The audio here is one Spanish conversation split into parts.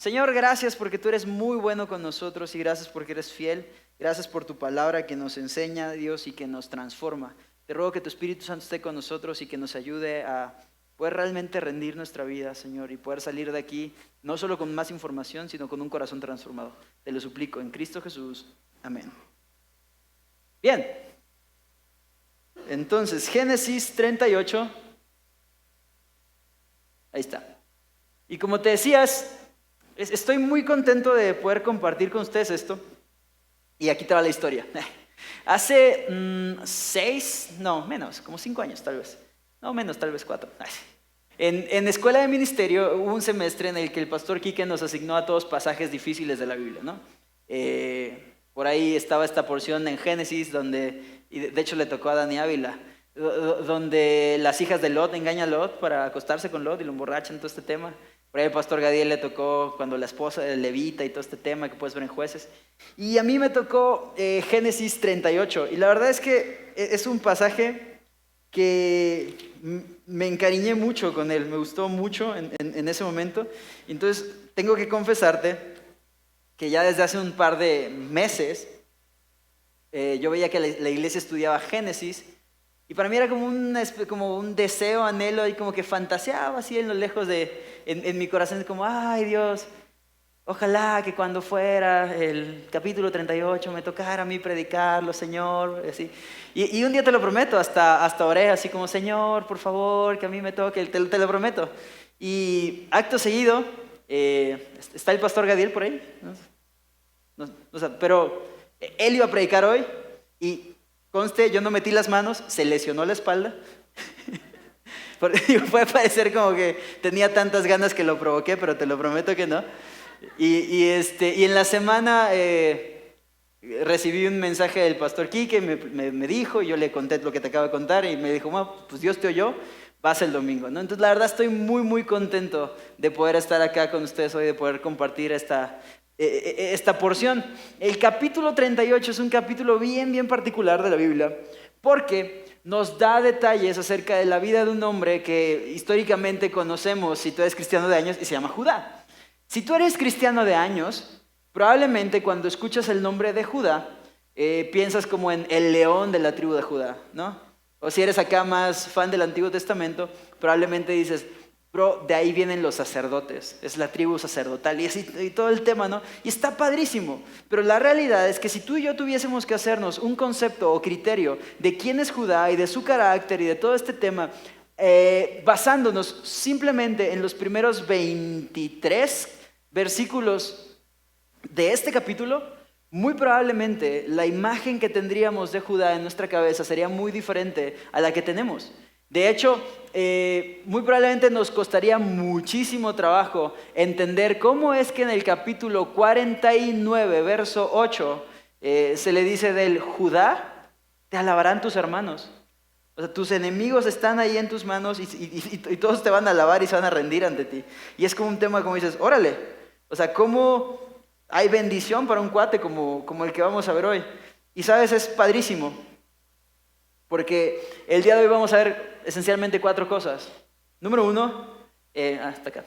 Señor, gracias porque tú eres muy bueno con nosotros y gracias porque eres fiel. Gracias por tu palabra que nos enseña, Dios, y que nos transforma. Te ruego que tu Espíritu Santo esté con nosotros y que nos ayude a poder realmente rendir nuestra vida, Señor, y poder salir de aquí no solo con más información, sino con un corazón transformado. Te lo suplico en Cristo Jesús. Amén. Bien, entonces Génesis 38. Ahí está. Y como te decías, estoy muy contento de poder compartir con ustedes esto. Y aquí te va la historia. Hace 5 años tal vez. No, menos, tal vez 4. En escuela de ministerio hubo un semestre en el que el pastor Quique nos asignó a todos pasajes difíciles de la Biblia, ¿no? Por ahí estaba esta porción en Génesis y de hecho le tocó a Dani Ávila, donde las hijas de Lot engañan a Lot para acostarse con Lot y lo emborrachan, todo este tema. Por ahí el pastor Gadiel le tocó cuando la esposa de Levita y todo este tema que puedes ver en Jueces. Y a mí me tocó Génesis 38. Y la verdad es que es un pasaje que me encariñé mucho con él, me gustó mucho en ese momento. Y entonces tengo que confesarte que ya desde hace un par de meses yo veía que la iglesia estudiaba Génesis. Y para mí era como un deseo, anhelo, y como que fantaseaba así en lo lejos en mi corazón, como, ay Dios, ojalá que cuando fuera el capítulo 38 me tocara a mí predicarlo, Señor, así. Y un día te lo prometo, hasta oré así como, Señor, por favor, que a mí me toque, te lo prometo. Y acto seguido, ¿está el pastor Gadiel por ahí? Pero él iba a predicar hoy y conste, yo no metí las manos, se lesionó la espalda. Puede parecer como que tenía tantas ganas que lo provoqué, pero te lo prometo que no. Y en la semana recibí un mensaje del pastor Quique, me dijo, y yo le conté lo que te acabo de contar, y me dijo, bueno, pues Dios te oyó, vas el domingo, ¿no? Entonces la verdad estoy muy, muy contento de poder estar acá con ustedes hoy, de poder compartir esta porción. El capítulo 38 es un capítulo bien, bien particular de la Biblia, porque nos da detalles acerca de la vida de un hombre que históricamente conocemos, si tú eres cristiano de años, y se llama Judá. Si tú eres cristiano de años, probablemente cuando escuchas el nombre de Judá, piensas como en el león de la tribu de Judá, ¿no? O si eres acá más fan del Antiguo Testamento, probablemente dices, bro, de ahí vienen los sacerdotes, es la tribu sacerdotal y todo el tema, ¿no? Y está padrísimo, pero la realidad es que si tú y yo tuviésemos que hacernos un concepto o criterio de quién es Judá y de su carácter y de todo este tema, basándonos simplemente en los primeros 23 versículos de este capítulo, muy probablemente la imagen que tendríamos de Judá en nuestra cabeza sería muy diferente a la que tenemos. De hecho, muy probablemente nos costaría muchísimo trabajo entender cómo es que en el capítulo 49, verso 8, se le dice del Judá, te alabarán tus hermanos. O sea, tus enemigos están ahí en tus manos y todos te van a alabar y se van a rendir ante ti. Y es como un tema como dices, órale, o sea, ¿cómo hay bendición para un cuate como el que vamos a ver hoy? Y sabes, es padrísimo. Porque el día de hoy vamos a ver esencialmente 4 cosas. Número 1, hasta acá.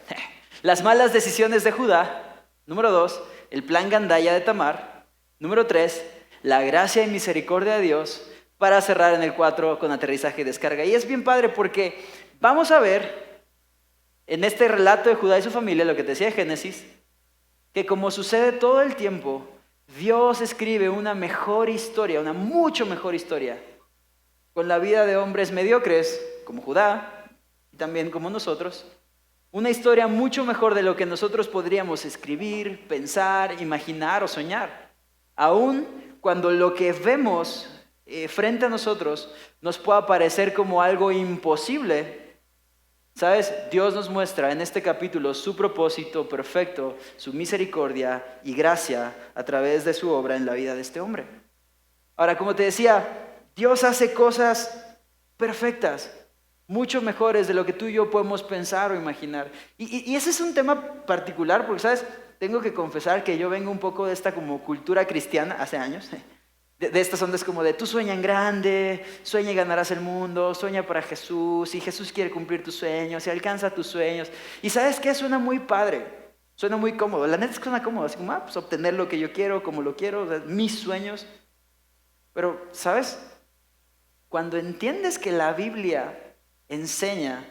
Las malas decisiones de Judá. Número 2, el plan gandaya de Tamar. Número 3, la gracia y misericordia de Dios. Para cerrar en el 4 con aterrizaje y descarga. Y es bien padre porque vamos a ver en este relato de Judá y su familia, lo que te decía de Génesis, que como sucede todo el tiempo, Dios escribe una mejor historia, una mucho mejor historia, con la vida de hombres mediocres, como Judá, y también como nosotros, una historia mucho mejor de lo que nosotros podríamos escribir, pensar, imaginar o soñar. Aún cuando lo que vemos frente a nosotros nos pueda parecer como algo imposible, ¿sabes? Dios nos muestra en este capítulo su propósito perfecto, su misericordia y gracia a través de su obra en la vida de este hombre. Ahora, como te decía, Dios hace cosas perfectas, mucho mejores de lo que tú y yo podemos pensar o imaginar. Y ese es un tema particular porque, ¿sabes? Tengo que confesar que yo vengo un poco de esta como cultura cristiana hace años, de estas ondas como de tú sueña en grande, sueña y ganarás el mundo, sueña para Jesús, y Jesús quiere cumplir tus sueños y alcanza tus sueños. Y ¿sabes qué? Suena muy padre, Suena muy cómodo, la neta es que suena cómodo, así como, pues obtener lo que yo quiero, como lo quiero, o sea, mis sueños. Pero, ¿sabes? Cuando entiendes que la Biblia enseña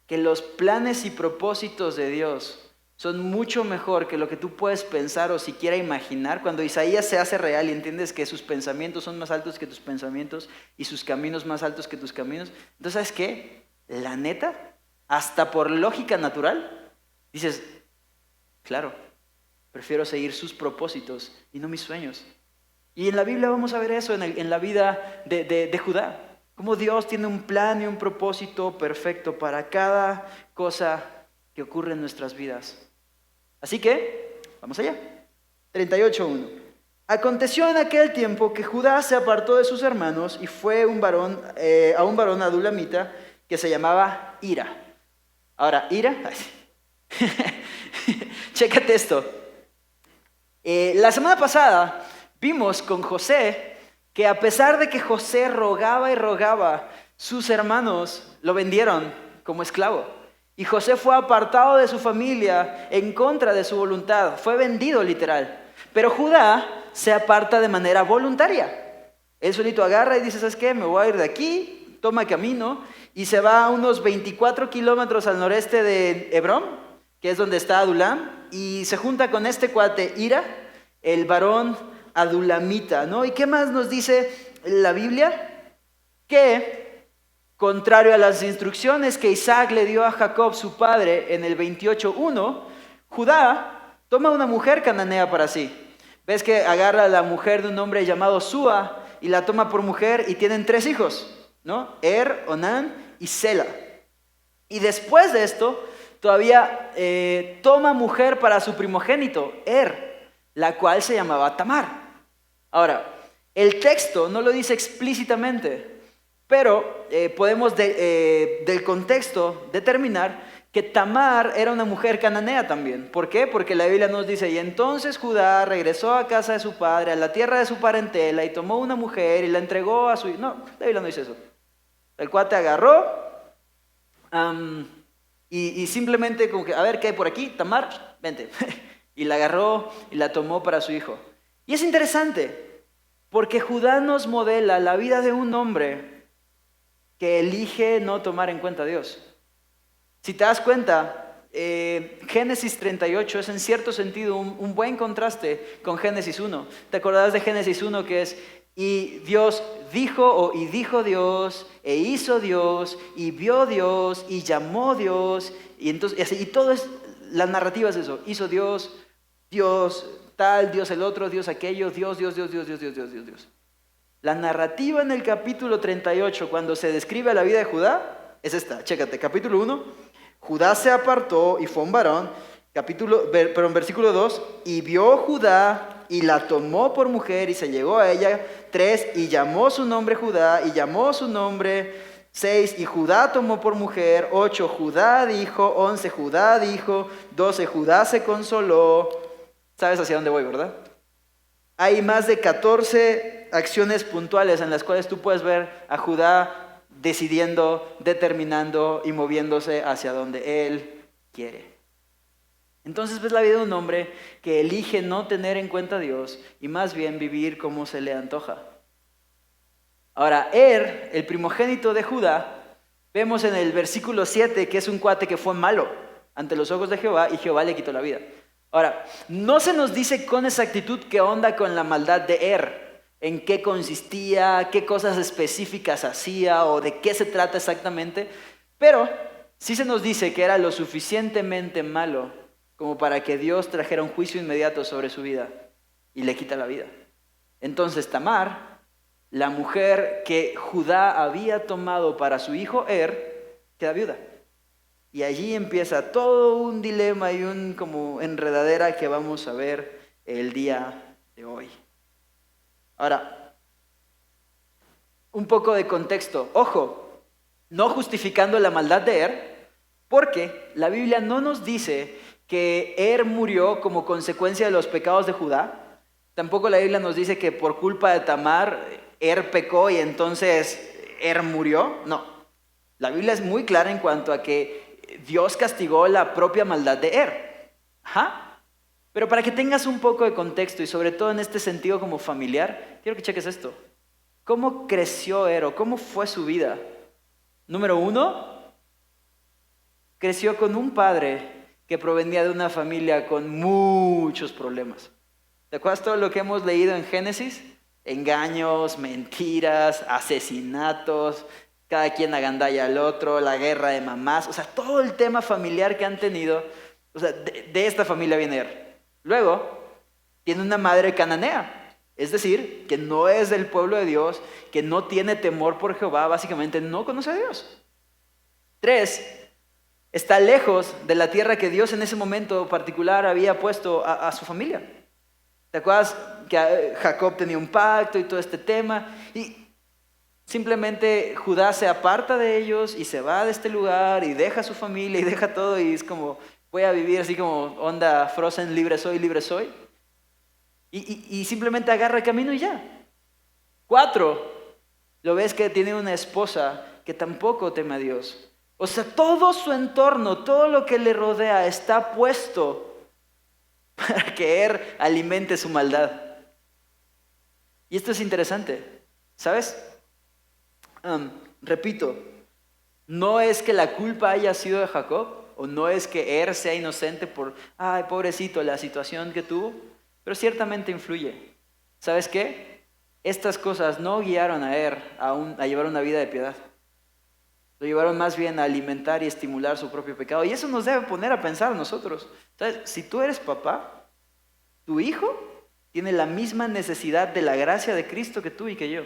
que los planes y propósitos de Dios son mucho mejor que lo que tú puedes pensar o siquiera imaginar, cuando Isaías se hace real y entiendes que sus pensamientos son más altos que tus pensamientos y sus caminos más altos que tus caminos, entonces, ¿sabes qué? La neta, hasta por lógica natural, dices, claro, prefiero seguir sus propósitos y no mis sueños. Y en la Biblia vamos a ver eso en la vida de Judá. Cómo Dios tiene un plan y un propósito perfecto para cada cosa que ocurre en nuestras vidas. Así que, vamos allá. 38:1. Aconteció en aquel tiempo que Judá se apartó de sus hermanos y fue a un varón adulamita que se llamaba Ira. Ahora, Ira, chécate esto. La semana pasada vimos con José que a pesar de que José rogaba y rogaba, sus hermanos lo vendieron como esclavo. Y José fue apartado de su familia en contra de su voluntad. Fue vendido literal. Pero Judá se aparta de manera voluntaria. Él solito agarra y dice, ¿sabes qué? Me voy a ir de aquí, toma camino. Y se va a unos 24 kilómetros al noreste de Hebrón, que es donde está Adulam. Y se junta con este cuate Ira, el varón adulamita, ¿no? ¿Y qué más nos dice la Biblia? Que, contrario a las instrucciones que Isaac le dio a Jacob, su padre, en el 28:1, Judá toma una mujer cananea para sí. ¿Ves que agarra a la mujer de un hombre llamado Súa y la toma por mujer y tienen 3 hijos, ¿no? Onán y Sela. Y después de esto, todavía toma mujer para su primogénito, la cual se llamaba Tamar. Ahora, el texto no lo dice explícitamente, pero podemos del contexto determinar que Tamar era una mujer cananea también. ¿Por qué? Porque la Biblia nos dice, y entonces Judá regresó a casa de su padre, a la tierra de su parentela, y tomó una mujer y la entregó a su hijo. No, la Biblia no dice eso. El cuate agarró y simplemente como que, a ver, ¿qué hay por aquí? Tamar, vente. Y la agarró y la tomó para su hijo. Y es interesante, porque Judá nos modela la vida de un hombre que elige no tomar en cuenta a Dios. Si te das cuenta, Génesis 38 es en cierto sentido un buen contraste con Génesis 1. ¿Te acordás de Génesis 1 que es, y Dios dijo, y dijo Dios, e hizo Dios, y vio Dios, y llamó Dios, y entonces, y todo es, la narrativa es eso, hizo Dios, Dios tal, Dios el otro, Dios aquello, Dios. La narrativa en el capítulo 38, cuando se describe la vida de Judá, es esta, chécate, capítulo 1, Judá se apartó y fue un varón, pero en versículo 2, y vio Judá y la tomó por mujer y se llegó a ella. 3, y llamó su nombre Judá, y llamó su nombre. 6, y Judá tomó por mujer. 8, Judá dijo. 11, Judá dijo. 12, Judá se consoló. ¿Sabes hacia dónde voy, verdad? Hay más de 14 acciones puntuales en las cuales tú puedes ver a Judá decidiendo, determinando y moviéndose hacia donde él quiere. Entonces ves la vida de un hombre que elige no tener en cuenta a Dios y más bien vivir como se le antoja. Ahora, el primogénito de Judá, vemos en el versículo 7 que es un cuate que fue malo ante los ojos de Jehová y Jehová le quitó la vida. Ahora, no se nos dice con exactitud qué onda con la maldad de en qué consistía, qué cosas específicas hacía o de qué se trata exactamente, pero sí se nos dice que era lo suficientemente malo como para que Dios trajera un juicio inmediato sobre su vida y le quita la vida. Entonces Tamar, la mujer que Judá había tomado para su hijo queda viuda. Y allí empieza todo un dilema y un como enredadera que vamos a ver el día de hoy. Ahora, un poco de contexto. Ojo, no justificando la maldad de porque la Biblia no nos dice que murió como consecuencia de los pecados de Judá. Tampoco la Biblia nos dice que por culpa de Tamar, pecó y entonces murió. No, la Biblia es muy clara en cuanto a que Dios castigó la propia maldad de Ajá. Pero para que tengas un poco de contexto y sobre todo en este sentido como familiar, quiero que cheques esto. ¿Cómo creció Ero? ¿Cómo fue su vida? Número uno, creció con un padre que provenía de una familia con muchos problemas. ¿Te acuerdas todo lo que hemos leído en Génesis? Engaños, mentiras, asesinatos, cada quien agandalla al otro, la guerra de mamás, o sea, todo el tema familiar que han tenido, o sea, de esta familia viene él. Luego, tiene una madre cananea, es decir, que no es del pueblo de Dios, que no tiene temor por Jehová, básicamente no conoce a Dios. 3, está lejos de la tierra que Dios en ese momento particular había puesto a su familia. ¿Te acuerdas que Jacob tenía un pacto y todo este tema? Y simplemente Judá se aparta de ellos y se va de este lugar y deja a su familia y deja todo y es como, voy a vivir así como onda Frozen, libre soy, libre soy. Y simplemente agarra el camino y ya. 4, lo ves que tiene una esposa que tampoco teme a Dios. O sea, todo su entorno, todo lo que le rodea está puesto para que él alimente su maldad. Y esto es interesante, ¿sabes? Repito, no es que la culpa haya sido de Jacob, o no es que él sea inocente por, ay, pobrecito, la situación que tuvo, pero ciertamente influye. ¿Sabes qué? Estas cosas no guiaron a él a llevar una vida de piedad. Lo llevaron más bien a alimentar y estimular su propio pecado. Y eso nos debe poner a pensar a nosotros. ¿Sabes? Si tú eres papá, tu hijo tiene la misma necesidad de la gracia de Cristo que tú y que yo.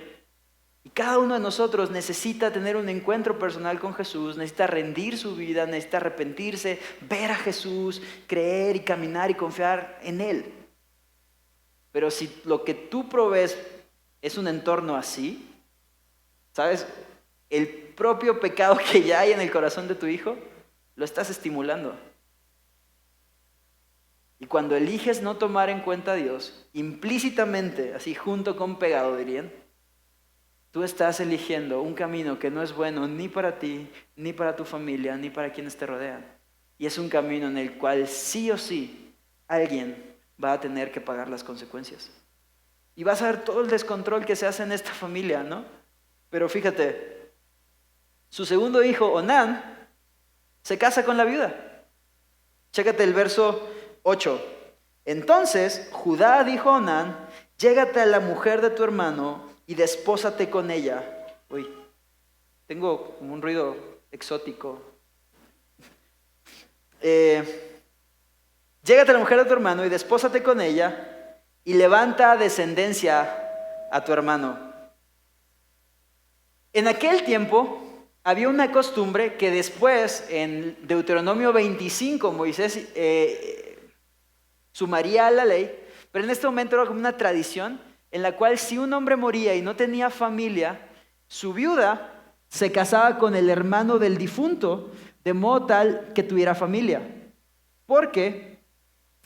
Y cada uno de nosotros necesita tener un encuentro personal con Jesús, necesita rendir su vida, necesita arrepentirse, ver a Jesús, creer y caminar y confiar en Él. Pero si lo que tú provees es un entorno así, ¿sabes? El propio pecado que ya hay en el corazón de tu hijo, lo estás estimulando. Y cuando eliges no tomar en cuenta a Dios, implícitamente, así junto con pegado dirían, tú estás eligiendo un camino que no es bueno ni para ti, ni para tu familia, ni para quienes te rodean. Y es un camino en el cual sí o sí alguien va a tener que pagar las consecuencias. Y vas a ver todo el descontrol que se hace en esta familia, ¿no? Pero fíjate, su segundo hijo, Onán, se casa con la viuda. Chécate el verso 8. Entonces Judá dijo a Onán, llégate a la mujer de tu hermano y despósate con ella. Uy, tengo como un ruido exótico. Llégate a la mujer de tu hermano y despósate con ella y levanta descendencia a tu hermano. En aquel tiempo había una costumbre que después, en Deuteronomio 25, Moisés sumaría a la ley, pero en este momento era como una tradición en la cual si un hombre moría y no tenía familia, su viuda se casaba con el hermano del difunto, de modo tal que tuviera familia. Porque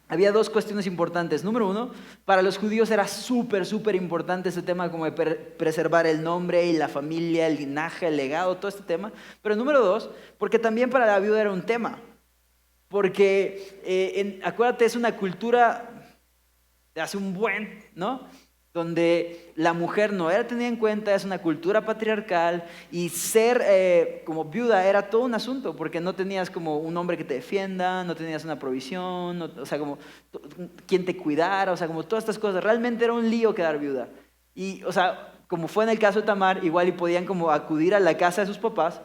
había dos cuestiones importantes. Número uno, para los judíos era súper importante este tema como de preservar el nombre y la familia, el linaje, el legado, todo este tema. Pero número dos, porque también para la viuda era un tema. Porque, acuérdate, es una cultura de hace un buen, ¿no? Donde la mujer no era tenida en cuenta, es una cultura patriarcal y ser como viuda era todo un asunto porque no tenías como un hombre que te defienda, no tenías una provisión, no, o sea, como quien te cuidara, o sea, como todas estas cosas. Realmente era un lío quedar viuda. Y, o sea, como fue en el caso de Tamar, igual y podían como acudir a la casa de sus papás,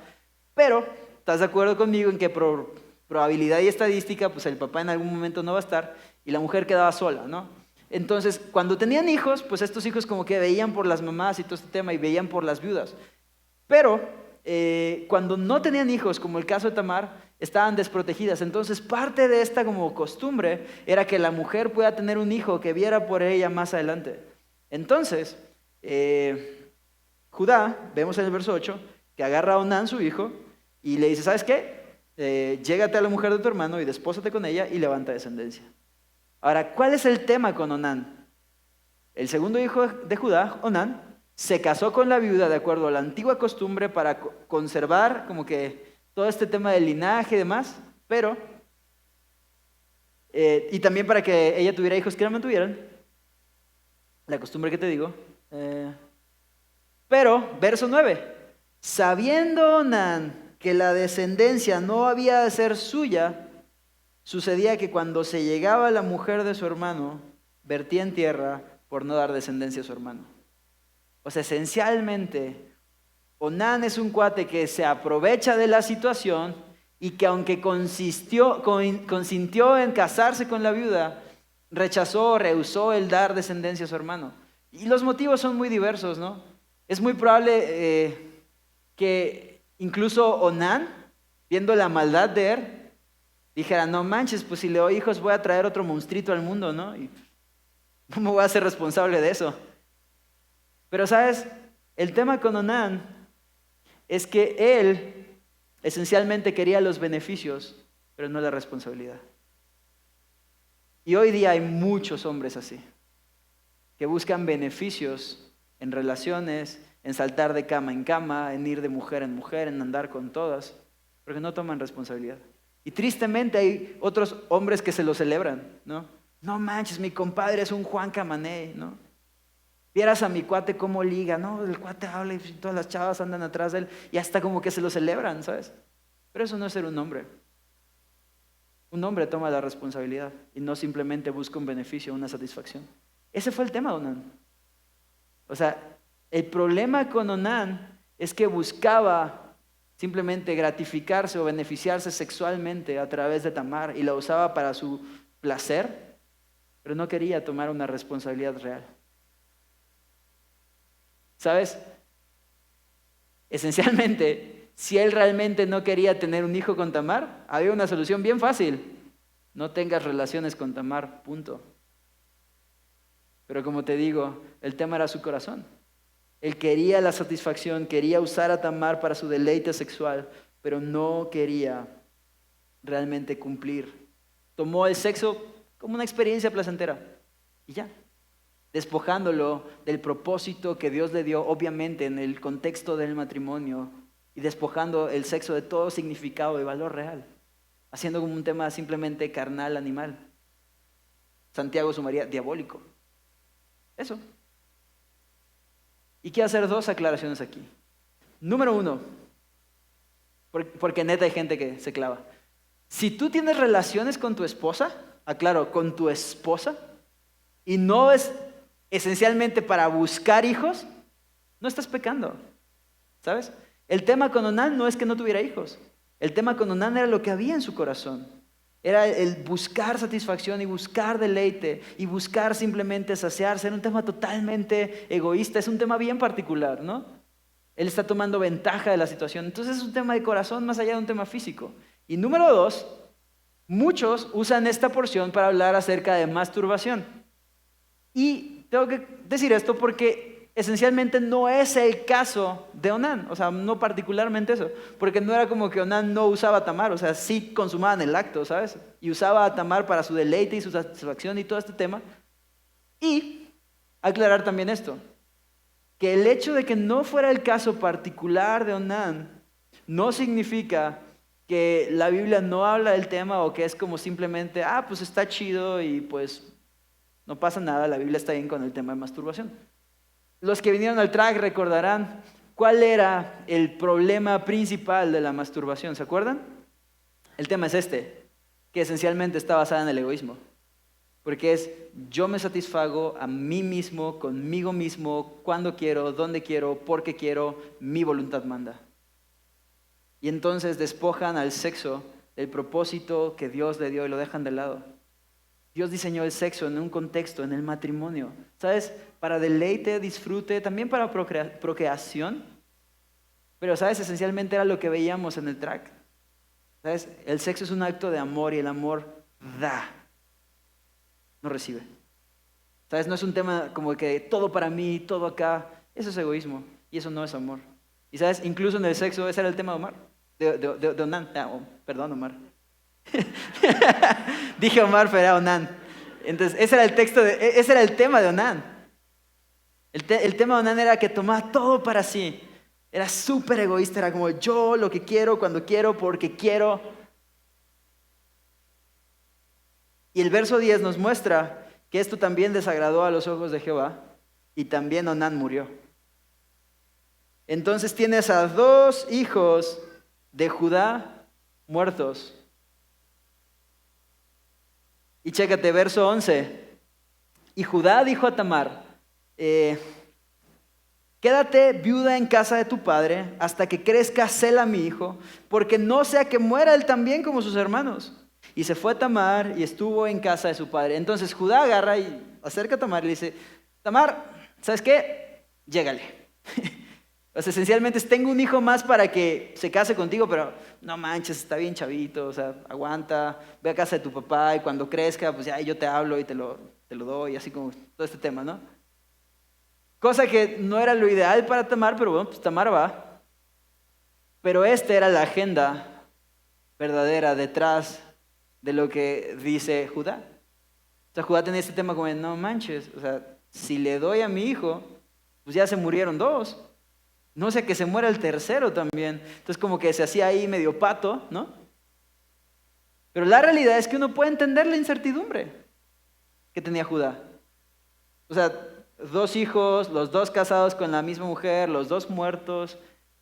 pero ¿estás de acuerdo conmigo en que por probabilidad y estadística, pues el papá en algún momento no va a estar y la mujer quedaba sola, ¿no? Entonces, cuando tenían hijos, pues estos hijos como que veían por las mamás y todo este tema y veían por las viudas. Pero cuando no tenían hijos, como el caso de Tamar, estaban desprotegidas. Entonces, parte de esta como costumbre era que la mujer pueda tener un hijo que viera por ella más adelante. Entonces, Judá, vemos en el verso 8, que agarra a Onán, su hijo, y le dice, ¿sabes qué? Llégate a la mujer de tu hermano y despósate con ella y levanta descendencia. Ahora, ¿cuál es el tema con Onán? El segundo hijo de Judá, Onán, se casó con la viuda de acuerdo a la antigua costumbre para conservar como que todo este tema del linaje y demás, pero y también para que ella tuviera hijos que la mantuvieran, la costumbre que te digo. Pero, verso 9, sabiendo Onán que la descendencia no había de ser suya, sucedía que cuando se llegaba la mujer de su hermano, vertía en tierra por no dar descendencia a su hermano. O sea, esencialmente, Onán es un cuate que se aprovecha de la situación y que aunque consintió en casarse con la viuda, rehusó el dar descendencia a su hermano. Y los motivos son muy diversos, ¿no? Es muy probable que incluso Onán, viendo la maldad de Er, dijera, no manches, pues si le doy hijos voy a traer otro monstruito al mundo, ¿no? Y no me voy a ser responsable de eso. Pero, ¿sabes? El tema con Onán es que él esencialmente quería los beneficios, pero no la responsabilidad. Y hoy día hay muchos hombres así, que buscan beneficios en relaciones, en saltar de cama en cama, en ir de mujer en mujer, en andar con todas, porque no toman responsabilidad. Y tristemente hay otros hombres que se lo celebran, ¿no? No manches, mi compadre es un Juan Camané, ¿no? Vieras a mi cuate cómo liga, ¿no? El cuate habla y todas las chavas andan atrás de él y hasta como que se lo celebran, ¿sabes? Pero eso no es ser un hombre. Un hombre toma la responsabilidad y no simplemente busca un beneficio, una satisfacción. Ese fue el tema de Onán. O sea, el problema con Onán es que buscaba simplemente gratificarse o beneficiarse sexualmente a través de Tamar y la usaba para su placer, pero no quería tomar una responsabilidad real. ¿Sabes? Esencialmente, si él realmente no quería tener un hijo con Tamar, había una solución bien fácil. No tengas relaciones con Tamar, punto. Pero como te digo, el tema era su corazón. Él quería la satisfacción, quería usar a Tamar para su deleite sexual, pero no quería realmente cumplir. Tomó el sexo como una experiencia placentera y ya, despojándolo del propósito que Dios le dio, obviamente en el contexto del matrimonio, y despojando el sexo de todo significado y valor real, haciendo como un tema simplemente carnal, animal. Santiago sumaría diabólico. Eso. Y quiero hacer dos aclaraciones aquí. Número uno, porque neta hay gente que se clava. Si tú tienes relaciones con tu esposa, aclaro, con tu esposa, y no es esencialmente para buscar hijos, no estás pecando, ¿sabes? El tema con Onán no es que no tuviera hijos. El tema con Onán era lo que había en su corazón. Era el buscar satisfacción y buscar deleite y buscar simplemente saciarse. Era un tema totalmente egoísta, es un tema bien particular, ¿no? Él está tomando ventaja de la situación. Entonces es un tema de corazón más allá de un tema físico. Y número dos, muchos usan esta porción para hablar acerca de masturbación. Y tengo que decir esto porque esencialmente no es el caso de Onán, o sea, no particularmente eso, porque no era como que Onán no usaba a Tamar, o sea, sí consumaban el acto, ¿sabes? Y usaba a Tamar para su deleite y su satisfacción y todo este tema. Y aclarar también esto, que el hecho de que no fuera el caso particular de Onán no significa que la Biblia no habla del tema o que es como simplemente, pues está chido y pues no pasa nada, la Biblia está bien con el tema de masturbación. Los que vinieron al track recordarán cuál era el problema principal de la masturbación, ¿se acuerdan? El tema es este, que esencialmente está basado en el egoísmo. Porque es, yo me satisfago a mí mismo, conmigo mismo, cuando quiero, dónde quiero, porque quiero, mi voluntad manda. Y entonces despojan al sexo del propósito que Dios le dio y lo dejan de lado. Dios diseñó el sexo en un contexto, en el matrimonio, ¿sabes? Para deleite, disfrute, también para procreación. Pero, ¿sabes? Esencialmente era lo que veíamos en el track. ¿Sabes? El sexo es un acto de amor y el amor da, no recibe. ¿Sabes? No es un tema como que todo para mí, todo acá. Eso es egoísmo y eso no es amor. Y, ¿sabes? Incluso en el sexo, ese era el tema de Omar, de Onán. Perdón, Omar. Dije Omar, pero era Onán. Entonces, ese era el tema de Onán. El tema de Onán era que tomaba todo para sí. Era súper egoísta, era como yo lo que quiero, cuando quiero, porque quiero. Y el verso 10 nos muestra que esto también desagradó a los ojos de Jehová y también Onán murió. Entonces tienes a 2 hijos de Judá muertos. Y chécate, verso 11. Y Judá dijo a Tamar, quédate viuda en casa de tu padre hasta que crezca Sela mi hijo, porque no sea que muera él también como sus hermanos. Y se fue Tamar y estuvo en casa de su padre. Entonces Judá agarra y acerca a Tamar y le dice, Tamar, ¿sabes qué? Llégale. O sea, esencialmente es, tengo un hijo más para que se case contigo, pero no manches, está bien chavito, o sea, aguanta, ve a casa de tu papá y cuando crezca, pues ya yo te hablo y te lo doy, así como todo este tema, ¿no? Cosa que no era lo ideal para Tamar, pero bueno, pues Tamar va. Pero esta era la agenda verdadera detrás de lo que dice Judá. O sea, Judá tenía este tema como, no manches, o sea, si le doy a mi hijo, pues ya se murieron 2. No sea que se muera el tercero también. Entonces como que se hacía ahí medio pato, ¿no? Pero la realidad es que uno puede entender la incertidumbre que tenía Judá. O sea, 2 hijos, los 2 casados con la misma mujer, los 2 muertos.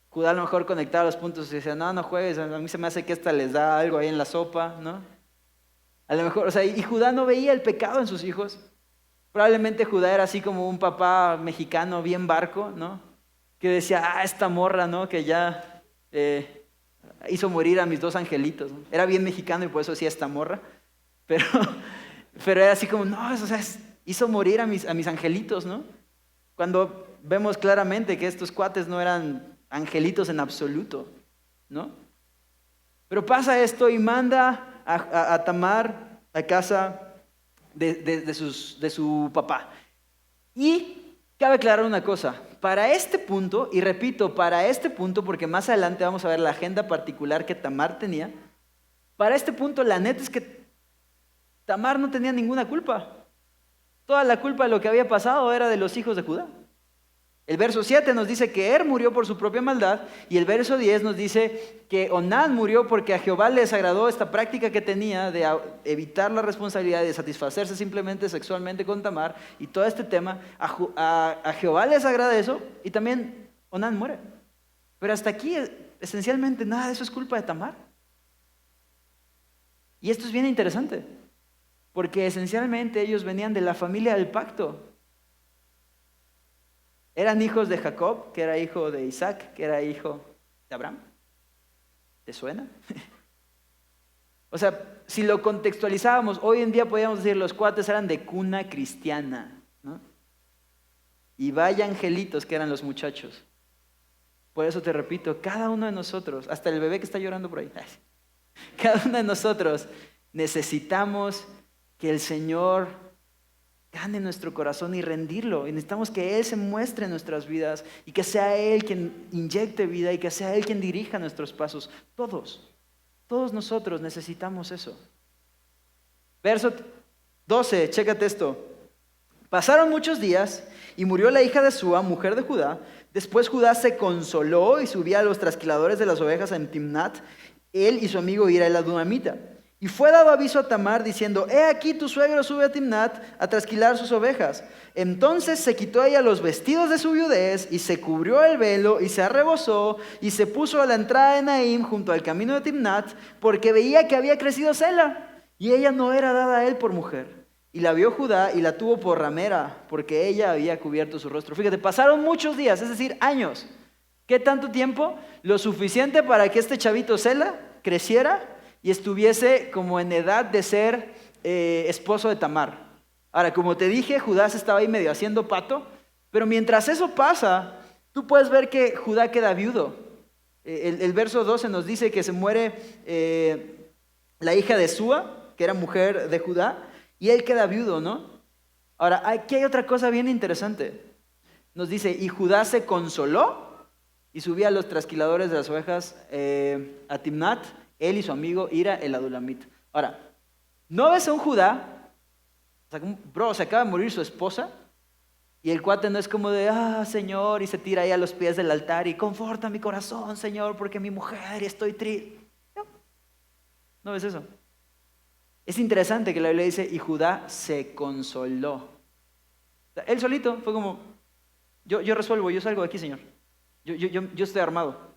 Judá a lo mejor conectaba los puntos y decía, no juegues, a mí se me hace que esta les da algo ahí en la sopa, ¿no? A lo mejor, o sea, y Judá no veía el pecado en sus hijos. Probablemente Judá era así como un papá mexicano bien barco, ¿no? Que decía, esta morra, ¿no? Que ya hizo morir a mis 2 angelitos, ¿no? Era bien mexicano y por eso decía esta morra. Pero era así como, no, o sea, hizo morir a mis angelitos, ¿no? Cuando vemos claramente que estos cuates no eran angelitos en absoluto, ¿no? Pero pasa esto y manda a Tamar a casa de su papá. Y cabe aclarar una cosa, para este punto, y repito, para este punto, porque más adelante vamos a ver la agenda particular que Tamar tenía, para este punto la neta es que Tamar no tenía ninguna culpa. Toda la culpa de lo que había pasado era de los hijos de Judá. El verso 7 nos dice que murió por su propia maldad y el verso 10 nos dice que Onán murió porque a Jehová le desagradó esta práctica que tenía de evitar la responsabilidad de satisfacerse simplemente sexualmente con Tamar y todo este tema. A Jehová le desagrada eso y también Onán muere. Pero hasta aquí esencialmente nada de eso es culpa de Tamar. Y esto es bien interesante porque esencialmente ellos venían de la familia del pacto. Eran hijos de Jacob, que era hijo de Isaac, que era hijo de Abraham. ¿Te suena? O sea, si lo contextualizábamos, hoy en día podríamos decir los cuates eran de cuna cristiana, ¿no? Y vaya angelitos que eran los muchachos. Por eso te repito, cada uno de nosotros, hasta el bebé que está llorando por ahí, cada uno de nosotros necesitamos que el Señor gane nuestro corazón y rendirlo. Y necesitamos que Él se muestre en nuestras vidas y que sea Él quien inyecte vida y que sea Él quien dirija nuestros pasos. Todos nosotros necesitamos eso. Verso 12, chécate esto. Pasaron muchos días y murió la hija de Súa, mujer de Judá. Después Judá se consoló y subía a los trasquiladores de las ovejas en Timnat, él y su amigo Hira el Adullamita. Y fue dado aviso a Tamar diciendo, he aquí tu suegro sube a Timnat a trasquilar sus ovejas. Entonces se quitó ella los vestidos de su viudez y se cubrió el velo y se arrebozó y se puso a la entrada de Naim junto al camino de Timnat porque veía que había crecido Sela y ella no era dada a él por mujer. Y la vio Judá y la tuvo por ramera porque ella había cubierto su rostro. Fíjate, pasaron muchos días, es decir, años. ¿Qué tanto tiempo? Lo suficiente para que este chavito Sela creciera y estuviese como en edad de ser esposo de Tamar. Ahora, como te dije, Judá se estaba ahí medio haciendo pato, pero mientras eso pasa, tú puedes ver que Judá queda viudo. El verso 12 nos dice que se muere la hija de Súa, que era mujer de Judá, y él queda viudo, ¿no? Ahora, aquí hay otra cosa bien interesante. Nos dice, y Judá se consoló y subía a los trasquiladores de las ovejas a Timnat, él y su amigo Hira el Adulamita. Ahora, ¿no ves a un Judá? O sea, bro, se acaba de morir su esposa y el cuate no es como de, Señor, y se tira ahí a los pies del altar y conforta mi corazón, Señor, porque mi mujer y estoy triste. No ves eso. Es interesante que la Biblia dice, y Judá se consoló. O sea, él solito fue como, yo resuelvo, yo salgo de aquí, Señor. Yo estoy armado.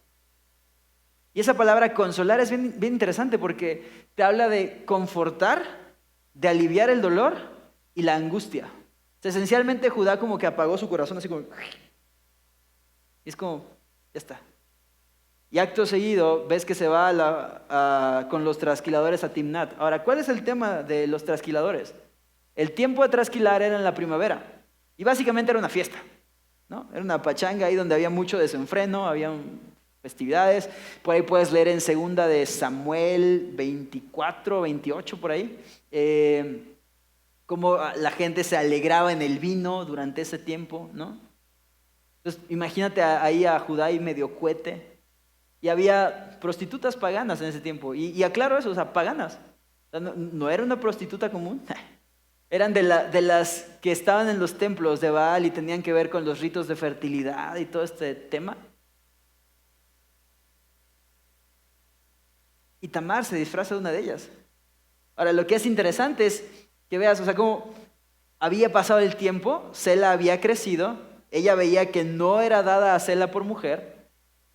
Y esa palabra consolar es bien, bien interesante porque te habla de confortar, de aliviar el dolor y la angustia. O sea, esencialmente Judá como que apagó su corazón así como... Y es como, ya está. Y acto seguido ves que se va con los trasquiladores a Timnat. Ahora, ¿cuál es el tema de los trasquiladores? El tiempo de trasquilar era en la primavera. Y básicamente era una fiesta, ¿no? Era una pachanga ahí donde había mucho desenfreno, había festividades. Por ahí puedes leer en segunda de Samuel 24, 28 por ahí. Cómo la gente se alegraba en el vino durante ese tiempo, ¿no? Entonces, imagínate ahí a Judá y medio cuete. Y había prostitutas paganas en ese tiempo. Y aclaro eso, o sea, paganas. O sea, no era una prostituta común. Eran de las que estaban en los templos de Baal y tenían que ver con los ritos de fertilidad y todo este tema. Y Tamar se disfraza de una de ellas. Ahora, lo que es interesante es que veas, o sea, cómo había pasado el tiempo, Sela había crecido, ella veía que no era dada a Sela por mujer,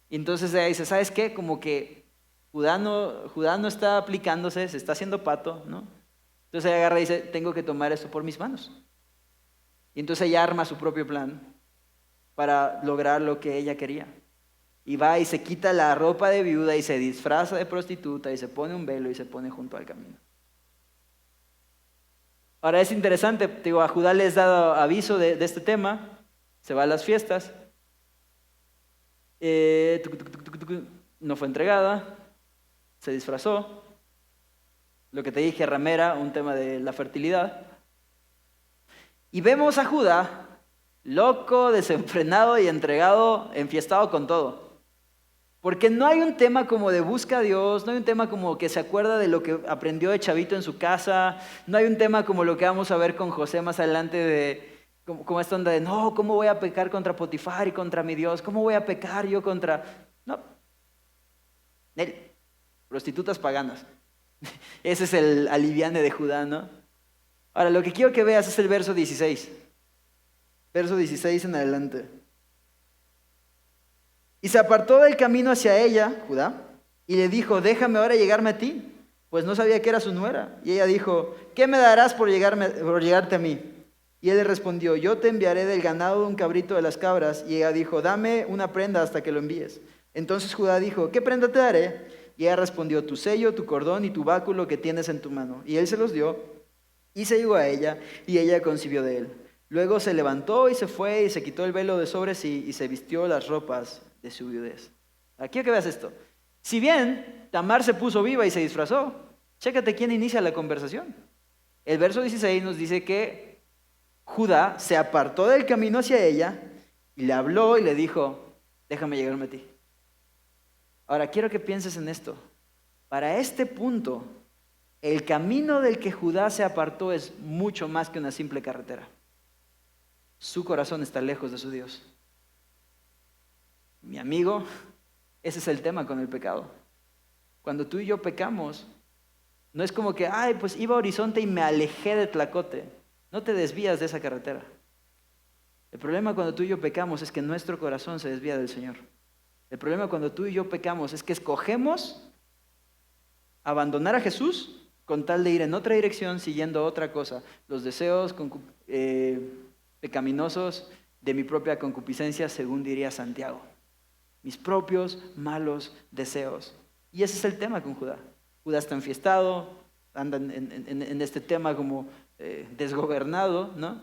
y entonces ella dice, ¿sabes qué? Como que Judá no está aplicándose, se está haciendo pato, ¿no? Entonces ella agarra y dice, tengo que tomar esto por mis manos. Y entonces ella arma su propio plan para lograr lo que ella quería. Y va y se quita la ropa de viuda y se disfraza de prostituta y se pone un velo y se pone junto al camino. Ahora es interesante, digo, a Judá les dado aviso de este tema, se va a las fiestas, no fue entregada, se disfrazó, lo que te dije, ramera, un tema de la fertilidad. Y vemos a Judá loco, desenfrenado y entregado, enfiestado con todo. Porque no hay un tema como de busca a Dios, no hay un tema como que se acuerda de lo que aprendió de chavito en su casa, no hay un tema como lo que vamos a ver con José más adelante de como esta onda de no, ¿cómo voy a pecar contra Potifar y contra mi Dios? ¿Cómo voy a pecar yo contra...? No, prostitutas paganas. Ese es el aliviane de Judá, ¿no? Ahora, lo que quiero que veas es el verso 16. Verso 16 en adelante. Y se apartó del camino hacia ella, Judá, y le dijo, déjame ahora llegarme a ti, pues no sabía que era su nuera. Y ella dijo, ¿qué me darás por llegarte a mí? Y él le respondió, yo te enviaré del ganado de un cabrito de las cabras. Y ella dijo, dame una prenda hasta que lo envíes. Entonces Judá dijo, ¿qué prenda te daré? Y ella respondió, tu sello, tu cordón y tu báculo que tienes en tu mano. Y él se los dio, y se llegó a ella, y ella concibió de él. Luego se levantó y se fue, y se quitó el velo de sobre sí, y se vistió las ropas de su viudez. Aquí quiero que veas esto. Si bien Tamar se puso viva y se disfrazó, chécate quién inicia la conversación. El verso 16 nos dice que Judá se apartó del camino hacia ella y le habló y le dijo, déjame llegarme a ti. Ahora quiero que pienses en esto. Para este punto, el camino del que Judá se apartó es mucho más que una simple carretera. Su corazón está lejos de su Dios. Mi amigo, ese es el tema con el pecado. Cuando tú y yo pecamos, no es como que, ay, pues iba a Horizonte y me alejé de Tlacote. No te desvías de esa carretera. El problema cuando tú y yo pecamos es que nuestro corazón se desvía del Señor. El problema cuando tú y yo pecamos es que escogemos abandonar a Jesús con tal de ir en otra dirección siguiendo otra cosa. Los deseos pecaminosos de mi propia concupiscencia, según diría Santiago. Mis propios malos deseos. Y ese es el tema con Judá. Judá está enfiestado, anda en este tema como desgobernado, ¿no?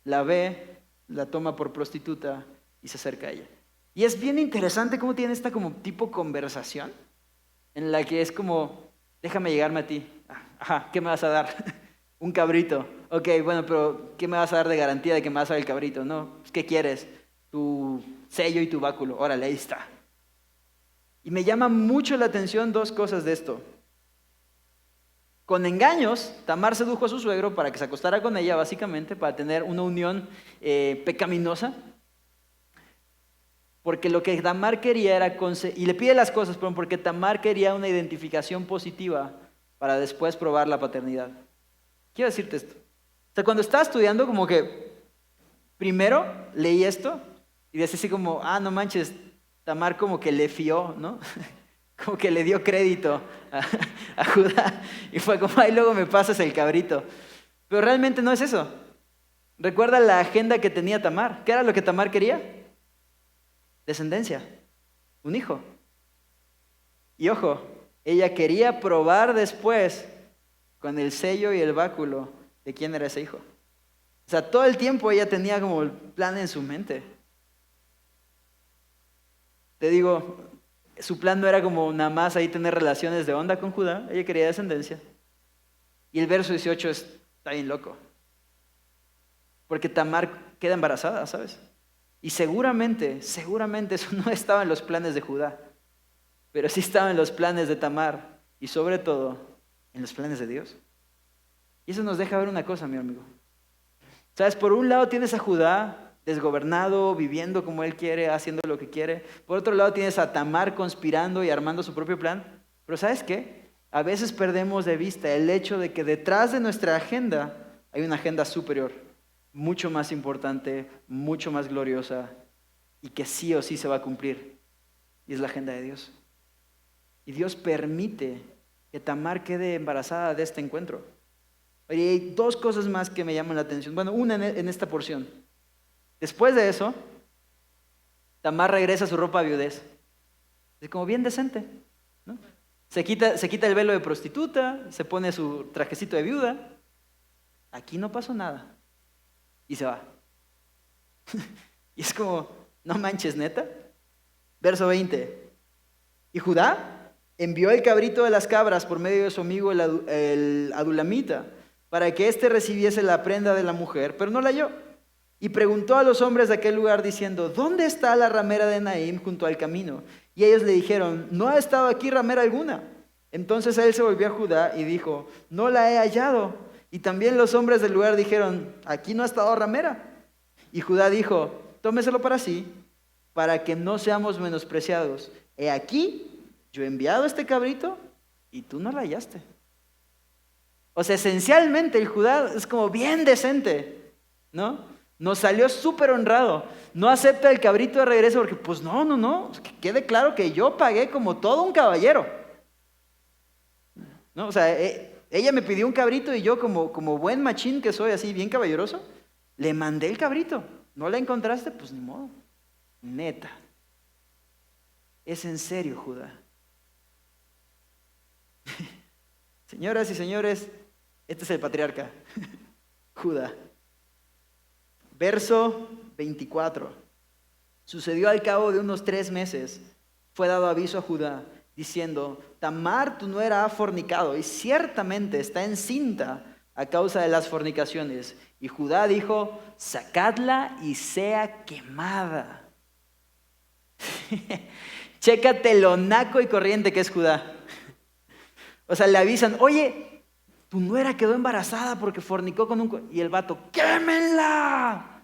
La ve, la toma por prostituta y se acerca a ella. Y es bien interesante cómo tiene esta como tipo conversación en la que es como, déjame llegarme a ti. Ajá, ¿qué me vas a dar? Un cabrito. Ok, bueno, pero ¿qué me vas a dar de garantía de que me vas a dar el cabrito? No, ¿qué quieres? Tu sello y tu báculo. Órale, ahí está. Y me llama mucho la atención dos cosas de esto. Con engaños, Tamar sedujo a su suegro para que se acostara con ella, básicamente, para tener una unión pecaminosa. Porque lo que Tamar quería era, y le pide las cosas, pero porque Tamar quería una identificación positiva para después probar la paternidad. Quiero decirte esto. O sea, cuando estaba estudiando, como que primero leí esto y decía así como, no manches, Tamar como que le fió, ¿no? Como que le dio crédito a Judá. Y fue como, luego me pasas el cabrito. Pero realmente no es eso. Recuerda la agenda que tenía Tamar. ¿Qué era lo que Tamar quería? Descendencia, un hijo. Y ojo, ella quería probar después con el sello y el báculo de quién era ese hijo. O sea, todo el tiempo ella tenía como el plan en su mente. Te digo, su plan no era como nada más ahí tener relaciones de onda con Judá, ella quería descendencia. Y el verso 18 está bien loco. Porque Tamar queda embarazada, ¿sabes? Y seguramente eso no estaba en los planes de Judá, pero sí estaba en los planes de Tamar y sobre todo en los planes de Dios. Y eso nos deja ver una cosa, mi amigo. ¿Sabes? Por un lado tienes a Judá desgobernado, viviendo como él quiere, haciendo lo que quiere. Por otro lado tienes a Tamar conspirando y armando su propio plan. Pero ¿sabes qué? A veces perdemos de vista el hecho de que detrás de nuestra agenda hay una agenda superior, mucho más importante, mucho más gloriosa y que sí o sí se va a cumplir. Y es la agenda de Dios. Y Dios permite que Tamar quede embarazada de este encuentro. Y hay dos cosas más que me llaman la atención. Bueno, una en esta porción. Después de eso, Tamar regresa a su ropa de viudez. Es como bien decente, ¿no? Se quita el velo de prostituta, se pone su trajecito de viuda. Aquí no pasó nada. Y se va. Y es como, no manches, neta. Verso 20. Y Judá envió el cabrito de las cabras por medio de su amigo el adulamita, para que éste recibiese la prenda de la mujer, pero no la halló. Y preguntó a los hombres de aquel lugar diciendo, ¿dónde está la ramera de Naim junto al camino? Y ellos le dijeron, no ha estado aquí ramera alguna. Entonces él se volvió a Judá y dijo, no la he hallado. Y también los hombres del lugar dijeron, aquí no ha estado ramera. Y Judá dijo, tómeselo para sí, para que no seamos menospreciados. He aquí, yo he enviado este cabrito y tú no la hallaste. O sea, esencialmente el Judá es como bien decente, ¿no? Nos salió súper honrado. No acepta el cabrito de regreso porque, pues no. Que quede claro que yo pagué como todo un caballero, ¿no? O sea, ella me pidió un cabrito y yo como buen machín que soy, así bien caballeroso, le mandé el cabrito. ¿No la encontraste? Pues ni modo. Neta. Es en serio, Judá. Señoras y señores, este es el patriarca, Judá. Verso 24. Sucedió al cabo de unos 3 meses, fue dado aviso a Judá, diciendo, Tamar tu nuera ha fornicado, y ciertamente está encinta a causa de las fornicaciones. Y Judá dijo, sacadla y sea quemada. Chécate lo naco y corriente que es Judá. O sea, le avisan, oye, tu nuera quedó embarazada porque fornicó con un... Y el vato, ¡quémenla!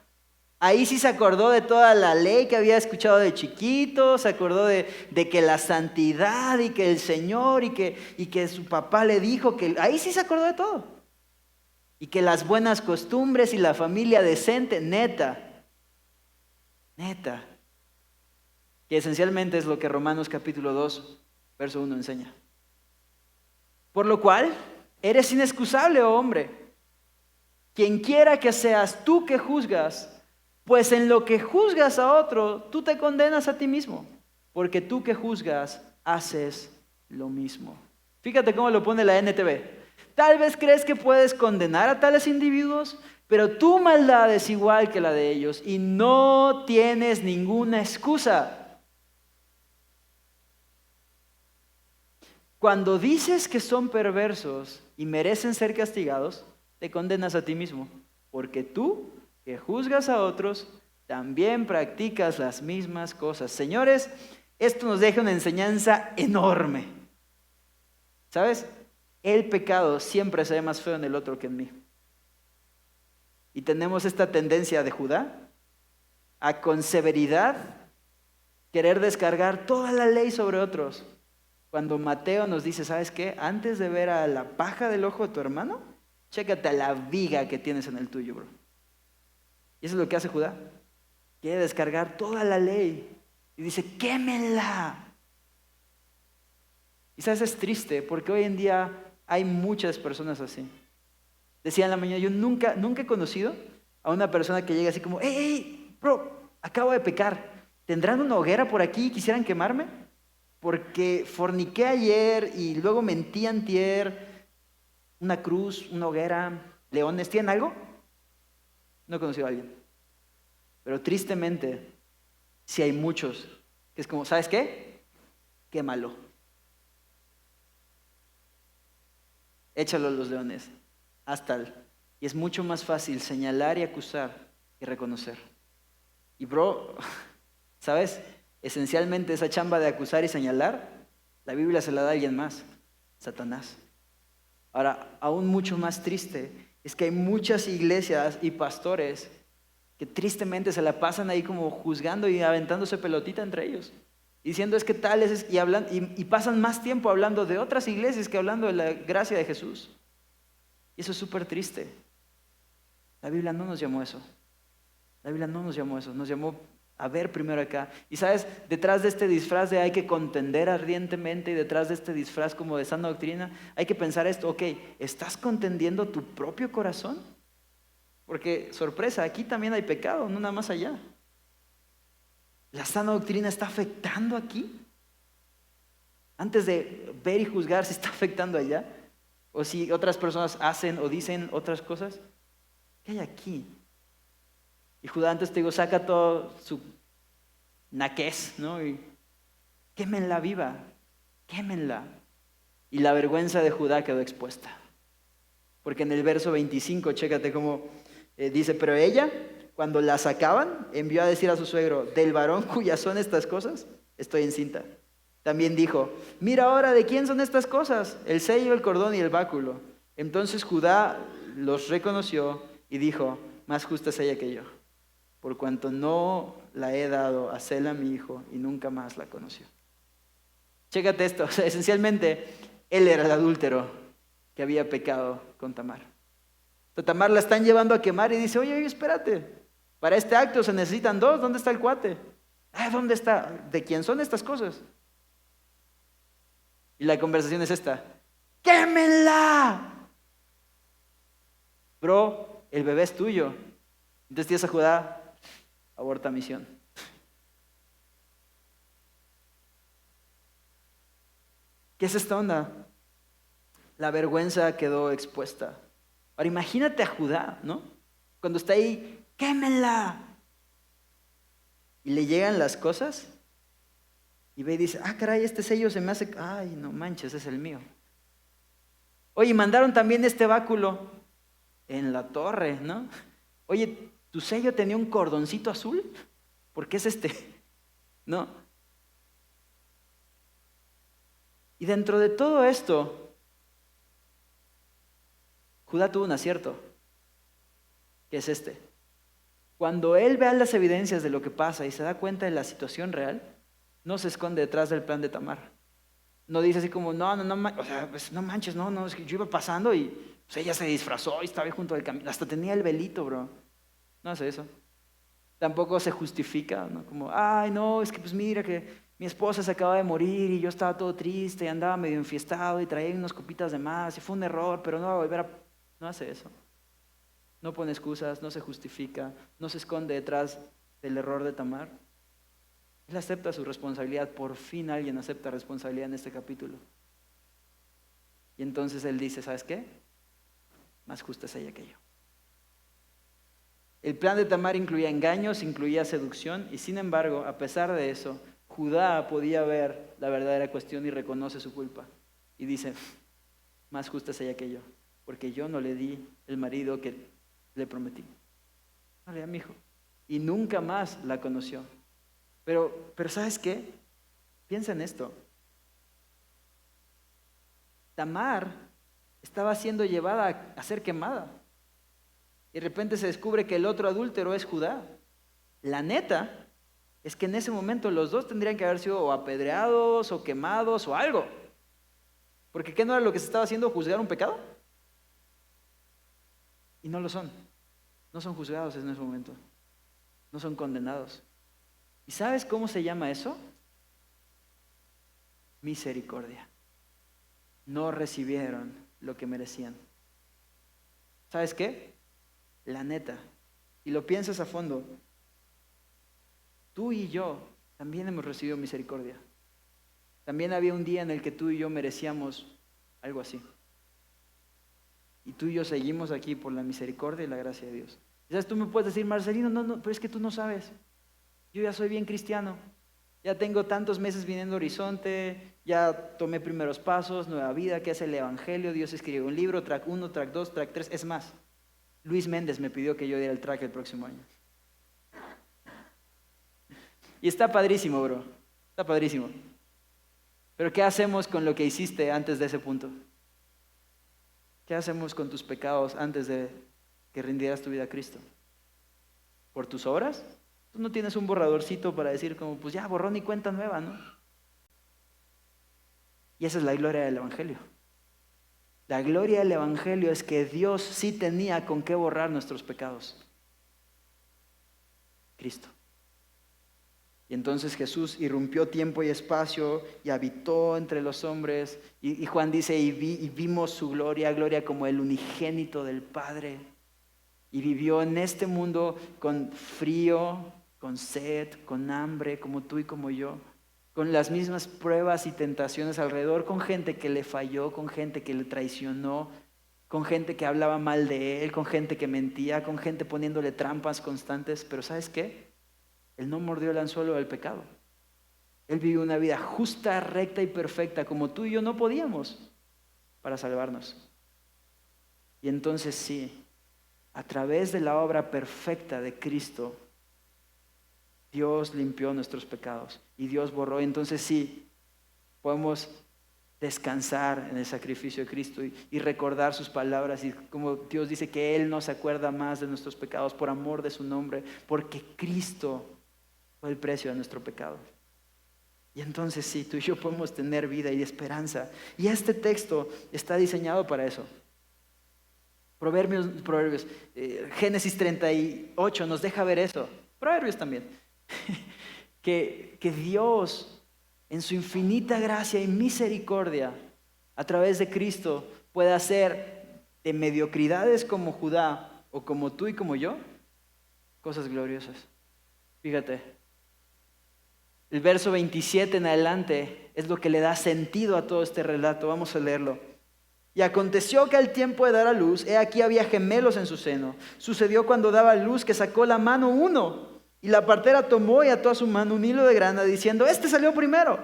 Ahí sí se acordó de toda la ley que había escuchado de chiquito, se acordó de que la santidad y que el Señor y que su papá le dijo que... Ahí sí se acordó de todo. Y que las buenas costumbres y la familia decente, neta. Que esencialmente es lo que Romanos capítulo 2, verso 1 enseña. Por lo cual, eres inexcusable, oh hombre. Quien quiera que seas tú que juzgas, pues en lo que juzgas a otro, tú te condenas a ti mismo, porque tú que juzgas, haces lo mismo. Fíjate cómo lo pone la NTV. Tal vez crees que puedes condenar a tales individuos, pero tu maldad es igual que la de ellos y no tienes ninguna excusa. Cuando dices que son perversos y merecen ser castigados, te condenas a ti mismo, porque tú que juzgas a otros, también practicas las mismas cosas. Señores, esto nos deja una enseñanza enorme. ¿Sabes? El pecado siempre se ve más feo en el otro que en mí. Y tenemos esta tendencia de Judá a con severidad querer descargar toda la ley sobre otros. Cuando Mateo nos dice, ¿sabes qué? Antes de ver a la paja del ojo de tu hermano, chécate a la viga que tienes en el tuyo, bro. Y eso es lo que hace Judá. Quiere descargar toda la ley. Y dice, quémenla. Y sabes, es triste porque hoy en día hay muchas personas así. Decía en la mañana, yo nunca he conocido a una persona que llega así como, hey, bro, acabo de pecar. ¿Tendrán una hoguera por aquí y quisieran quemarme? Porque forniqué ayer y luego mentí antier. Una cruz, una hoguera, leones, ¿tienen algo? No he conocido a alguien. Pero tristemente, sí hay muchos que es como, ¿sabes qué? Quémalo. Échalo a los leones. Haz tal. Y es mucho más fácil señalar y acusar que reconocer. Y bro, ¿sabes? Esencialmente esa chamba de acusar y señalar, la Biblia se la da a alguien más, Satanás. Ahora, aún mucho más triste es que hay muchas iglesias y pastores que tristemente se la pasan ahí como juzgando y aventándose pelotita entre ellos. Y diciendo es que tales y pasan más tiempo hablando de otras iglesias que hablando de la gracia de Jesús. Y eso es súper triste. La Biblia no nos llamó a eso. La Biblia no nos llamó a eso. Nos llamó a ver primero acá. Y sabes, detrás de este disfraz de hay que contender ardientemente y detrás de este disfraz como de sana doctrina, hay que pensar esto, ok, ¿estás contendiendo tu propio corazón? Porque, sorpresa, aquí también hay pecado, no nada más allá. ¿La sana doctrina está afectando aquí? Antes de ver y juzgar si está afectando allá, o si otras personas hacen o dicen otras cosas, ¿qué hay aquí? Y Judá antes te digo, saca todo su naquez, ¿no? Y quémenla viva, quémenla. Y la vergüenza de Judá quedó expuesta. Porque en el verso 25, chécate cómo dice, pero ella, cuando la sacaban, envió a decir a su suegro, del varón cuyas son estas cosas, estoy encinta. También dijo, mira ahora de quién son estas cosas, el sello, el cordón y el báculo. Entonces Judá los reconoció y dijo, más justa es ella que yo, por cuanto no la he dado a Sela mi hijo y nunca más la conoció. Chécate esto, o sea, esencialmente él era el adúltero que había pecado con Tamar. Entonces, Tamar la están llevando a quemar y dice, oye, espérate, para este acto se necesitan dos, ¿dónde está el cuate? ¿Dónde está? ¿De quién son estas cosas? Y la conversación es esta, ¡quémenla! Bro, el bebé es tuyo. Entonces tienes a Judá, aborta misión. ¿Qué es esta onda? La vergüenza quedó expuesta. Ahora imagínate a Judá, ¿no? Cuando está ahí, ¡quémenla! Y le llegan las cosas y ve y dice, caray, este sello se me hace, ay, no manches, es el mío. Oye, mandaron también este báculo en la torre, ¿no? Oye, ¿tu sello tenía un cordoncito azul? ¿Por qué es este? ¿No? Y dentro de todo esto, Judá tuvo un acierto, que es este. Cuando él vea las evidencias de lo que pasa y se da cuenta de la situación real, no se esconde detrás del plan de Tamar. No dice así como, no, o sea, pues, no manches, no, es que yo iba pasando y pues, ella se disfrazó y estaba ahí junto al camino, hasta tenía el velito, bro. No hace eso. Tampoco se justifica, ¿no? Como, ay, no, es que pues mira que mi esposa se acaba de morir y yo estaba todo triste y andaba medio enfiestado y traía unas copitas de más y fue un error, pero no va a volver a... No hace eso. No pone excusas, no se justifica, no se esconde detrás del error de Tamar. Él acepta su responsabilidad. Por fin alguien acepta responsabilidad en este capítulo. Y entonces él dice, ¿sabes qué? Más justa es ella que yo. El plan de Tamar incluía engaños, incluía seducción, y sin embargo, a pesar de eso, Judá podía ver la verdadera cuestión y reconoce su culpa. Y dice, más justa es ella que yo, porque yo no le di el marido que le prometí. Vale, a mi hijo. Y nunca más la conoció. Pero ¿sabes qué? Piensa en esto. Tamar estaba siendo llevada a ser quemada. Y de repente se descubre que el otro adúltero es Judá. La neta es que en ese momento los dos tendrían que haber sido o apedreados o quemados o algo. Porque ¿qué no era lo que se estaba haciendo? ¿Juzgar un pecado? Y no lo son. No son juzgados en ese momento. No son condenados. ¿Y sabes cómo se llama eso? Misericordia. No recibieron lo que merecían. ¿Sabes qué? La neta. Y lo piensas a fondo. Tú y yo también hemos recibido misericordia. También había un día en el que tú y yo merecíamos algo así. Y tú y yo seguimos aquí por la misericordia y la gracia de Dios. Quizás tú me puedes decir, Marcelino, no, pero es que tú no sabes. Yo ya soy bien cristiano. Ya tengo tantos meses viniendo a Horizonte, ya tomé primeros pasos, nueva vida, que es el Evangelio, Dios escribió un libro, track 1, track 2, track 3. Es más, Luis Méndez me pidió que yo diera el track el próximo año. Y está padrísimo, bro. Está padrísimo. Pero ¿qué hacemos con lo que hiciste antes de ese punto? ¿Qué hacemos con tus pecados antes de que rindieras tu vida a Cristo? ¿Por tus obras? Tú no tienes un borradorcito para decir como, pues ya, borrón y cuenta nueva, ¿no? Y esa es la gloria del Evangelio. La gloria del Evangelio es que Dios sí tenía con qué borrar nuestros pecados. Cristo. Y entonces Jesús irrumpió tiempo y espacio y habitó entre los hombres. Y Juan dice, y vimos su gloria, gloria como el unigénito del Padre. Y vivió en este mundo con frío, con sed, con hambre, como tú y como yo. Con las mismas pruebas y tentaciones alrededor, con gente que le falló, con gente que le traicionó, con gente que hablaba mal de él, con gente que mentía, con gente poniéndole trampas constantes. Pero ¿sabes qué? Él no mordió el anzuelo del pecado. Él vivió una vida justa, recta y perfecta, como tú y yo no podíamos, para salvarnos. Y entonces sí, a través de la obra perfecta de Cristo, Dios limpió nuestros pecados y Dios borró. Entonces sí, podemos descansar en el sacrificio de Cristo y recordar sus palabras, y como Dios dice que Él no se acuerda más de nuestros pecados por amor de su nombre, porque Cristo fue el precio de nuestro pecado. Y entonces sí, tú y yo podemos tener vida y esperanza. Y este texto está diseñado para eso. Proverbios, Génesis 38 nos deja ver eso. Proverbios también. que Dios, en su infinita gracia y misericordia, a través de Cristo, puede hacer de mediocridades como Judá o como tú y como yo, cosas gloriosas. Fíjate. El verso 27 en adelante es lo que le da sentido a todo este relato. Vamos a leerlo. Y aconteció que al tiempo de dar a luz, he aquí había gemelos en su seno. Sucedió cuando daba a luz que sacó la mano uno, y la partera tomó y ató a su mano un hilo de grana, diciendo, este salió primero.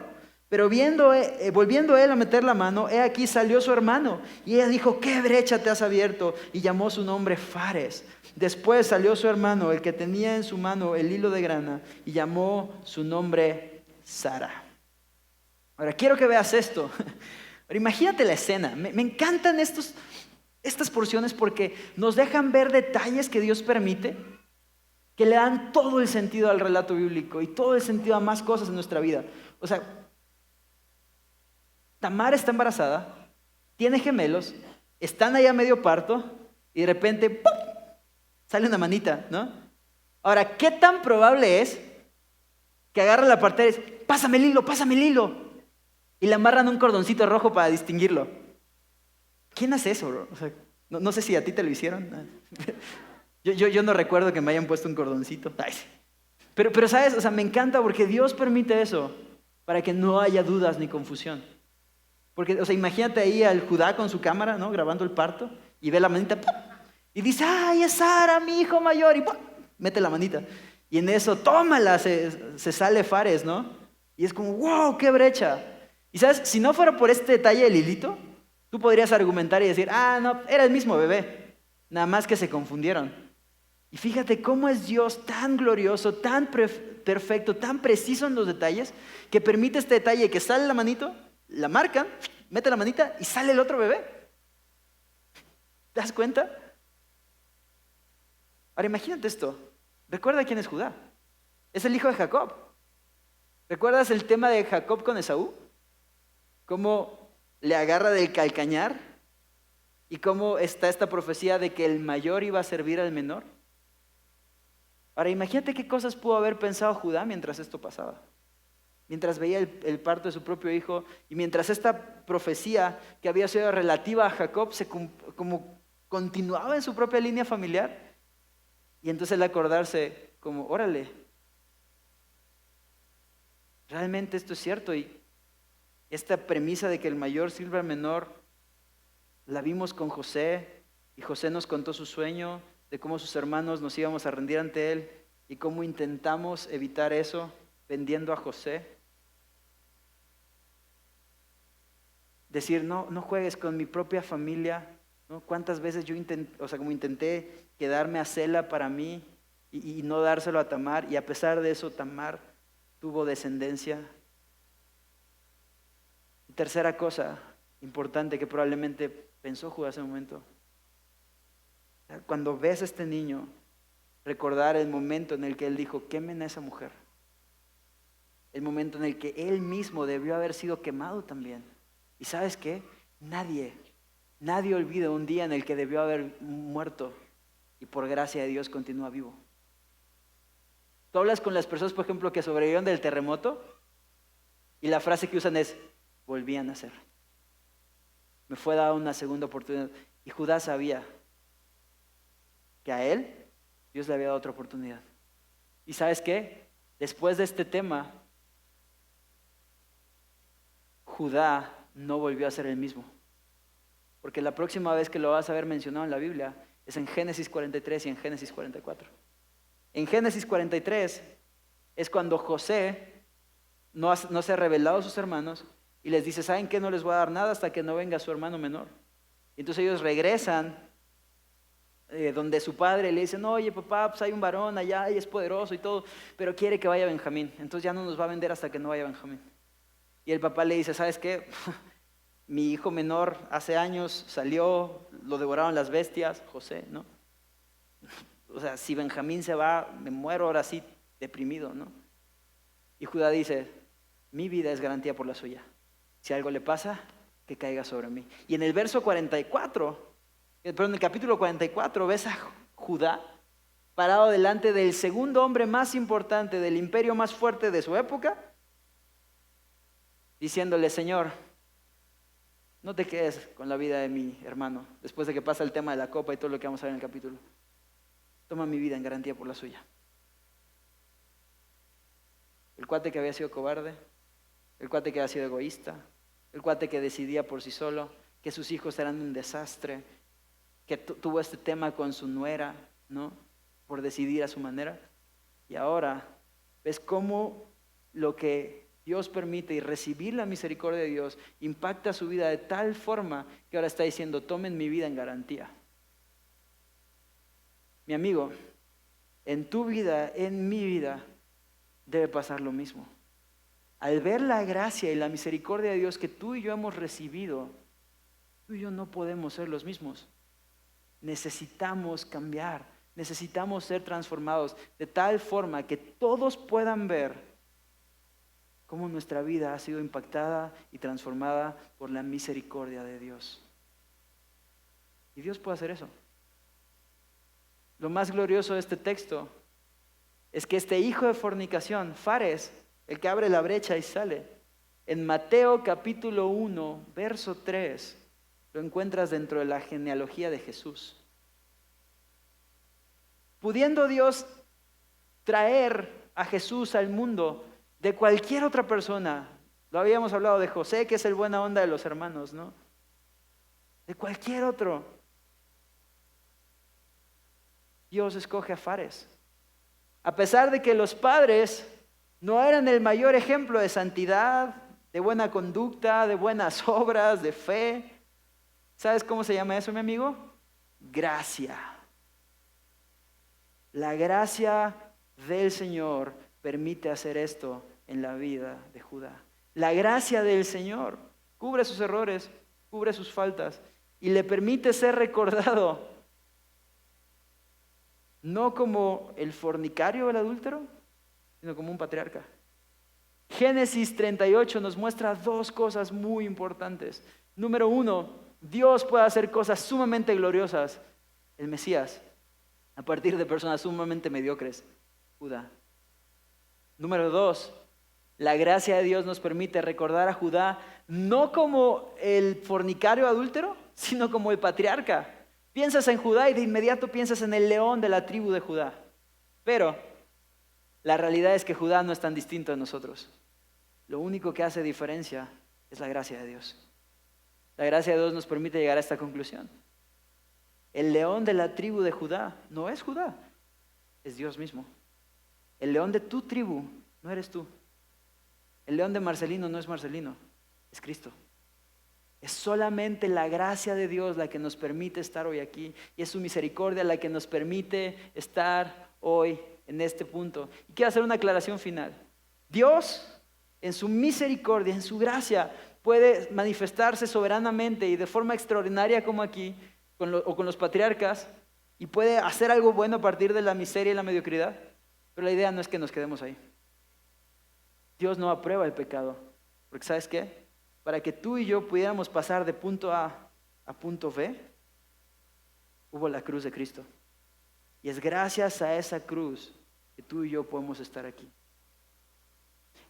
Pero volviendo él a meter la mano, he aquí salió su hermano. Y ella dijo, ¿qué brecha te has abierto? Y llamó su nombre Fares. Después salió su hermano, el que tenía en su mano el hilo de grana, y llamó su nombre Sara. Ahora, quiero que veas esto. Ahora, imagínate la escena. Me encantan estas porciones porque nos dejan ver detalles que Dios permite, que le dan todo el sentido al relato bíblico y todo el sentido a más cosas en nuestra vida. O sea, Tamar está embarazada, tiene gemelos, están allá a medio parto y de repente ¡pum!, sale una manita, ¿no? Ahora, ¿qué tan probable es que agarre la partera y dice, pásame el hilo, y le amarran un cordoncito rojo para distinguirlo? ¿Quién hace eso, bro? O sea, no sé si a ti te lo hicieron. Yo no recuerdo que me hayan puesto un cordoncito. Ay, sí. Pero ¿sabes? O sea, me encanta porque Dios permite eso para que no haya dudas ni confusión. Porque, o sea, imagínate ahí al Judá con su cámara, ¿no? Grabando el parto y ve la manita ¡pum!, y dice, ¡ay, es Sara, mi hijo mayor! Y ¡pum!, mete la manita. Y en eso, tómala, se sale Fares, ¿no? Y es como, ¡wow, qué brecha! Y ¿sabes? Si no fuera por este detalle del hilito, tú podrías argumentar y decir, no, era el mismo bebé, nada más que se confundieron. Y fíjate cómo es Dios tan glorioso, tan perfecto, tan preciso en los detalles, que permite este detalle que sale la manito, la marcan, mete la manita y sale el otro bebé. ¿Te das cuenta? Ahora imagínate esto. Recuerda quién es Judá. Es el hijo de Jacob. ¿Recuerdas el tema de Jacob con Esaú? Cómo le agarra del calcañar y cómo está esta profecía de que el mayor iba a servir al menor. Ahora imagínate qué cosas pudo haber pensado Judá mientras esto pasaba. Mientras veía el parto de su propio hijo y mientras esta profecía que había sido relativa a Jacob como continuaba en su propia línea familiar. Y entonces el acordarse como, órale, realmente esto es cierto. Y esta premisa de que el mayor sirva al menor, la vimos con José y José nos contó su sueño de cómo sus hermanos nos íbamos a rendir ante él y cómo intentamos evitar eso vendiendo a José. Decir, no juegues con mi propia familia, ¿no? ¿Cuántas veces yo intenté quedarme a Sela para mí y no dárselo a Tamar? Y a pesar de eso, Tamar tuvo descendencia. Y tercera cosa importante que probablemente pensó Judá en ese momento. Cuando ves a este niño, recordar el momento en el que él dijo, quemen a esa mujer. El momento en el que él mismo debió haber sido quemado también. ¿Y sabes qué? Nadie olvida un día en el que debió haber muerto y por gracia de Dios continúa vivo. Tú hablas con las personas, por ejemplo, que sobrevivieron del terremoto y la frase que usan es, volví a nacer. Me fue dada una segunda oportunidad. Y Judá sabía que a él Dios le había dado otra oportunidad. ¿Y sabes qué? Después de este tema, Judá no volvió a ser el mismo. Porque la próxima vez que lo vas a ver mencionado en la Biblia es en Génesis 43 y en Génesis 44. En Génesis 43 es cuando José no se ha revelado a sus hermanos y les dice, ¿saben qué? No les voy a dar nada hasta que no venga su hermano menor. Y entonces ellos regresan donde su padre le dice, no, oye papá, pues hay un varón allá y es poderoso y todo, pero quiere que vaya Benjamín. Entonces ya no nos va a vender hasta que no vaya Benjamín. Y el papá le dice, ¿sabes qué? Mi hijo menor hace años salió, lo devoraron las bestias, José, ¿no? O sea, si Benjamín se va, me muero ahora sí deprimido, ¿no? Y Judá dice, mi vida es garantía por la suya. Si algo le pasa, que caiga sobre mí. Y en el verso 44, perdón, en el capítulo 44, ves a Judá parado delante del segundo hombre más importante, del imperio más fuerte de su época, diciéndole, Señor, no te quedes con la vida de mi hermano, después de que pasa el tema de la copa y todo lo que vamos a ver en el capítulo. Toma mi vida en garantía por la suya. El cuate que había sido cobarde, el cuate que había sido egoísta, el cuate que decidía por sí solo, que sus hijos eran un desastre, que tuvo este tema con su nuera, ¿no? Por decidir a su manera. Y ahora ves cómo lo que Dios permite y recibir la misericordia de Dios impacta su vida de tal forma que ahora está diciendo, tomen mi vida en garantía. Mi amigo, en tu vida, en mi vida, debe pasar lo mismo. Al ver la gracia y la misericordia de Dios que tú y yo hemos recibido, tú y yo no podemos ser los mismos. Necesitamos cambiar, necesitamos ser transformados de tal forma que todos puedan ver cómo nuestra vida ha sido impactada y transformada por la misericordia de Dios. Y Dios puede hacer eso. Lo más glorioso de este texto es que este hijo de fornicación, Fares, el que abre la brecha y sale, en Mateo capítulo 1, verso 3, lo encuentras dentro de la genealogía de Jesús. Pudiendo Dios traer a Jesús al mundo de cualquier otra persona, lo habíamos hablado de José, que es el buena onda de los hermanos, ¿no? De cualquier otro. Dios escoge a Fares. A pesar de que los padres no eran el mayor ejemplo de santidad, de buena conducta, de buenas obras, de fe. ¿Sabes cómo se llama eso, mi amigo? Gracia. La gracia del Señor permite hacer esto en la vida de Judá. La gracia del Señor cubre sus errores, cubre sus faltas y le permite ser recordado no como el fornicario o el adúltero, sino como un patriarca Génesis 38 nos muestra dos cosas muy importantes. Número uno, Dios puede hacer cosas sumamente gloriosas, el Mesías, a partir de personas sumamente mediocres, Judá. Número dos, la gracia de Dios nos permite recordar a Judá no como el fornicario adúltero, sino como el patriarca. Piensas en Judá y de inmediato piensas en el león de la tribu de Judá. Pero la realidad es que Judá no es tan distinto de nosotros. Lo único que hace diferencia es la gracia de Dios. La gracia de Dios nos permite llegar a esta conclusión. El león de la tribu de Judá no es Judá, es Dios mismo. El león de tu tribu no eres tú. El león de Marcelino no es Marcelino, es Cristo. Es solamente la gracia de Dios la que nos permite estar hoy aquí. Y es su misericordia la que nos permite estar hoy en este punto. Y quiero hacer una aclaración final. Dios, en su misericordia, en su gracia, puede manifestarse soberanamente y de forma extraordinaria como aquí, o con los patriarcas, y puede hacer algo bueno a partir de la miseria y la mediocridad. Pero la idea no es que nos quedemos ahí. Dios no aprueba el pecado, porque ¿sabes qué? Para que tú y yo pudiéramos pasar de punto A a punto B, hubo la cruz de Cristo. Y es gracias a esa cruz que tú y yo podemos estar aquí.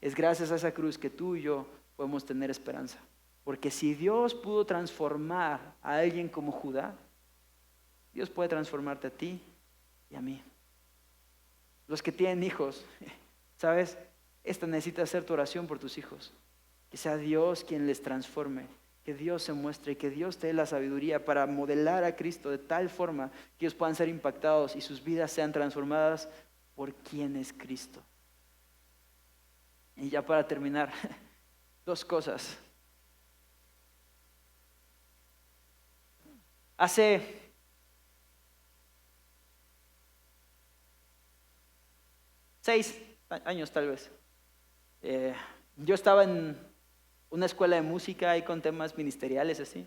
Es gracias a esa cruz que tú y yo podemos tener esperanza. Porque si Dios pudo transformar a alguien como Judá, Dios puede transformarte a ti y a mí. Los que tienen hijos, ¿sabes? Esta necesita hacer tu oración por tus hijos. Que sea Dios quien les transforme, que Dios se muestre y que Dios te dé la sabiduría para modelar a Cristo de tal forma que ellos puedan ser impactados y sus vidas sean transformadas por quien es Cristo. Y ya para terminar, dos cosas. Hace 6 años tal vez, yo estaba en una escuela de música y con temas ministeriales así,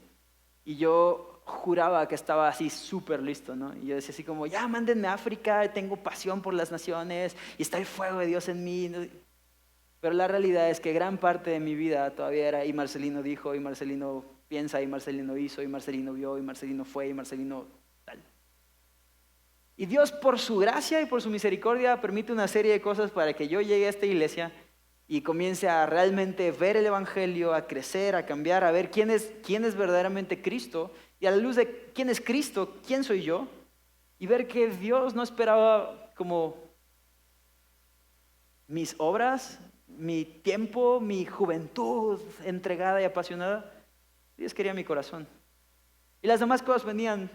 y yo juraba que estaba así súper listo, ¿no? Y yo decía así como, ya mándenme a África, tengo pasión por las naciones y está el fuego de Dios en mí, ¿no? Pero la realidad es que gran parte de mi vida todavía era, y Marcelino dijo, y Marcelino piensa, y Marcelino hizo, y Marcelino vio, y Marcelino fue, y Marcelino tal. Y Dios por su gracia y por su misericordia permite una serie de cosas para que yo llegue a esta iglesia y comience a realmente ver el evangelio, a crecer, a cambiar, a ver quién es verdaderamente Cristo, y a la luz de quién es Cristo, quién soy yo, y ver que Dios no esperaba como mis obras, mi tiempo, mi juventud entregada y apasionada. Dios quería mi corazón. Y las demás cosas venían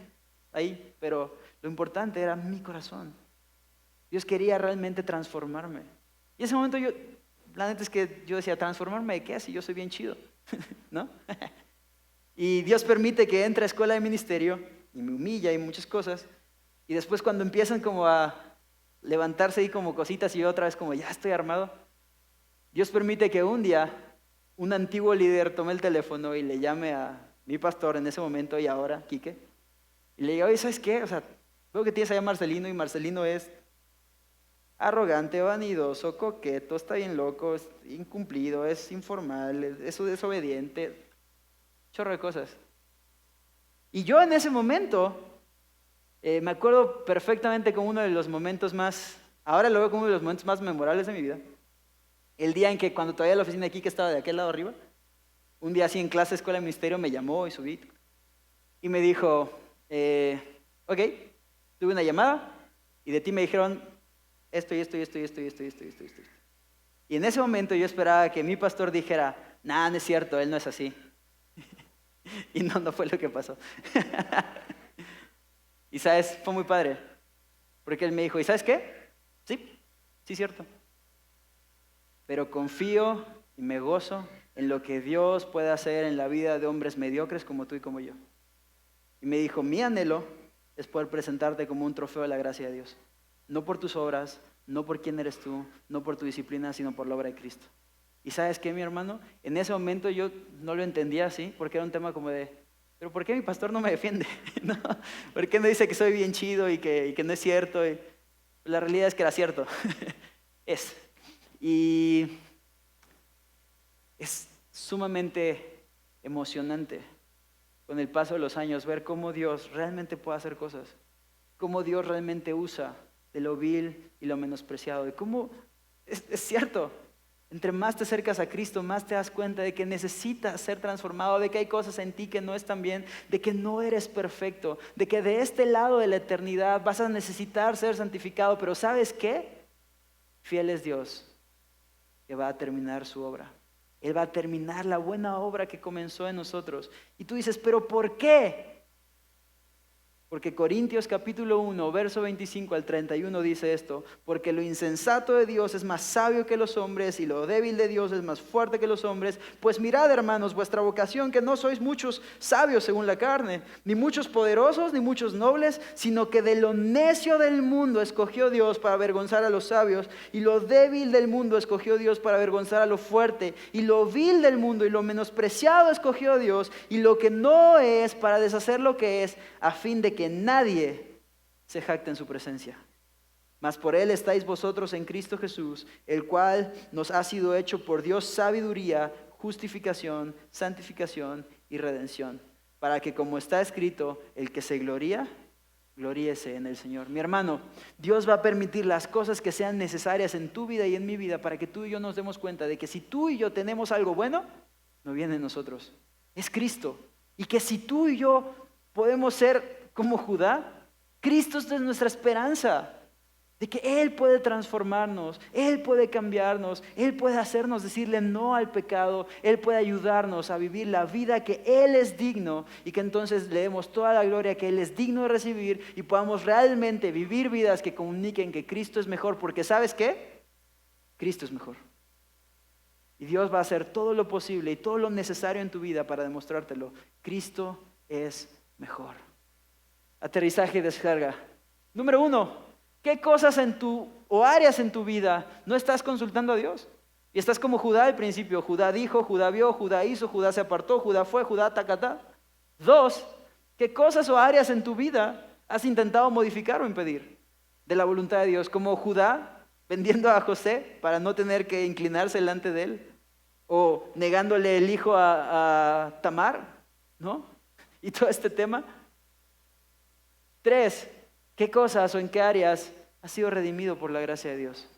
ahí, pero lo importante era mi corazón. Dios quería realmente transformarme. Y en ese momento la neta es que yo decía, ¿transformarme de qué? Si yo soy bien chido, ¿no? Y Dios permite que entre a escuela de ministerio y me humilla y muchas cosas. Y después cuando empiezan como a levantarse ahí como cositas y yo otra vez como ya estoy armado, Dios permite que un día un antiguo líder tome el teléfono y le llame a mi pastor en ese momento y ahora, Quique, y le diga, oye, ¿sabes qué? O sea, veo que tienes allá a Marcelino y Marcelino es arrogante, vanidoso, coqueto, está bien loco, es incumplido, es informal, es desobediente, chorro de cosas. Y yo en ese momento me acuerdo perfectamente como uno de los momentos más, ahora lo veo como uno de los momentos más memorables de mi vida. El día en que cuando todavía la oficina aquí que estaba de aquel lado arriba, un día así en clase de escuela de ministerio me llamó y subí y me dijo, ok, tuve una llamada y de ti me dijeron esto y esto y esto y esto y esto y esto y esto y esto. Y en ese momento yo esperaba que mi pastor dijera, no es cierto, él no es así. Y no fue lo que pasó. Y sabes, fue muy padre, porque él me dijo, ¿y sabes qué? Sí, es cierto. Pero confío y me gozo en lo que Dios puede hacer en la vida de hombres mediocres como tú y como yo. Y me dijo, mi anhelo es poder presentarte como un trofeo de la gracia de Dios. No por tus obras, no por quién eres tú, no por tu disciplina, sino por la obra de Cristo. Y ¿sabes qué, mi hermano? En ese momento yo no lo entendía así, porque era un tema como de, ¿pero por qué mi pastor no me defiende? ¿No? ¿Por qué no dice que soy bien chido y que no es cierto? Y la realidad es que era cierto. Es. Y Es sumamente emocionante con el paso de los años ver cómo Dios realmente puede hacer cosas, cómo Dios realmente usa de lo vil y lo menospreciado, y cómo es cierto, entre más te acercas a Cristo, más te das cuenta de que necesitas ser transformado, de que hay cosas en ti que no están bien, de que no eres perfecto, de que de este lado de la eternidad vas a necesitar ser santificado, pero ¿sabes qué? Fiel es Dios, que va a terminar su obra. Él va a terminar la buena obra que comenzó en nosotros. Y tú dices, ¿pero por qué? Porque Corintios capítulo 1, verso 25 al 31 dice esto: porque lo insensato de Dios es más sabio que los hombres, y lo débil de Dios es más fuerte que los hombres. Pues mirad, hermanos, vuestra vocación, que no sois muchos sabios según la carne, ni muchos poderosos, ni muchos nobles, sino que de lo necio del mundo escogió Dios para avergonzar a los sabios, y lo débil del mundo escogió Dios para avergonzar a lo fuerte, y lo vil del mundo y lo menospreciado escogió Dios, y lo que no es para deshacer lo que es, a fin de que nadie se jacte en su presencia. Mas por Él estáis vosotros en Cristo Jesús, el cual nos ha sido hecho por Dios sabiduría, justificación, santificación y redención, para que, como está escrito, el que se gloría, gloríese en el Señor. Mi hermano, Dios va a permitir las cosas que sean necesarias en tu vida y en mi vida para que tú y yo nos demos cuenta de que si tú y yo tenemos algo bueno, no viene de nosotros, es Cristo. Y que si tú y yo podemos ser como Judá, Cristo es nuestra esperanza, de que Él puede transformarnos, Él puede cambiarnos, Él puede hacernos decirle no al pecado, Él puede ayudarnos a vivir la vida que Él es digno, y que entonces le demos toda la gloria que Él es digno de recibir y podamos realmente vivir vidas que comuniquen que Cristo es mejor, porque ¿sabes qué? Cristo es mejor. Y Dios va a hacer todo lo posible y todo lo necesario en tu vida para demostrártelo. Cristo es mejor. Aterrizaje y descarga. Número 1, ¿qué cosas o áreas en tu vida no estás consultando a Dios? Y estás como Judá al principio. Judá dijo, Judá vio, Judá hizo, Judá se apartó, Judá fue, Judá tacatá. 2, ¿qué cosas o áreas en tu vida has intentado modificar o impedir de la voluntad de Dios? Como Judá vendiendo a José para no tener que inclinarse delante de él, o negándole el hijo a Tamar, ¿no? Y todo este tema. 3, ¿qué cosas o en qué áreas has sido redimido por la gracia de Dios?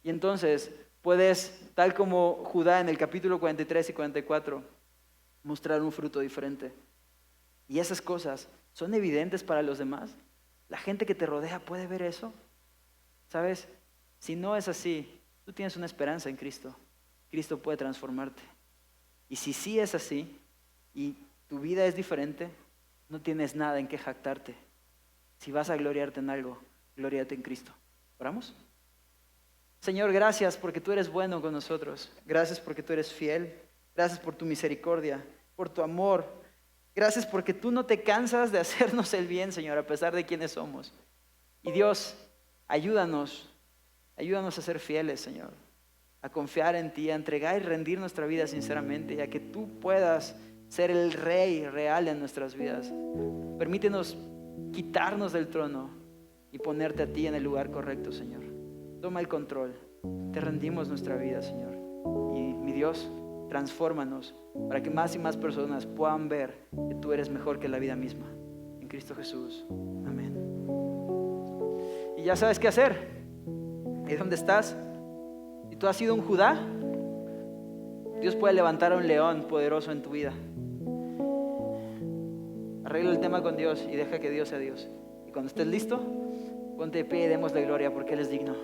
Y entonces puedes, tal como Judá en el capítulo 43 y 44, mostrar un fruto diferente. Y esas cosas son evidentes para los demás. La gente que te rodea puede ver eso. ¿Sabes? Si no es así, tú tienes una esperanza en Cristo. Cristo puede transformarte. Y si sí es así y tu vida es diferente, no tienes nada en qué jactarte. Si vas a gloriarte en algo, glóriate en Cristo. ¿Oramos? Señor, gracias porque tú eres bueno con nosotros. Gracias porque tú eres fiel. Gracias por tu misericordia, por tu amor. Gracias porque tú no te cansas de hacernos el bien, Señor, a pesar de quiénes somos. Y Dios, ayúdanos a ser fieles, Señor, a confiar en ti, a entregar y rendir nuestra vida sinceramente, y a que tú puedas ser el Rey real en nuestras vidas. Permítenos quitarnos del trono y ponerte a ti en el lugar correcto, Señor. Toma el control. Te rendimos nuestra vida, Señor. Y mi Dios, transfórmanos para que más y más personas puedan ver que tú eres mejor que la vida misma. En Cristo Jesús. Amén. Y ya sabes qué hacer. Ahí donde estás. Si tú has sido un Judá, Dios puede levantar a un león poderoso en tu vida. Arregla el tema con Dios y deja que Dios sea Dios. Y cuando estés listo, ponte de pie y démosle gloria porque Él es digno.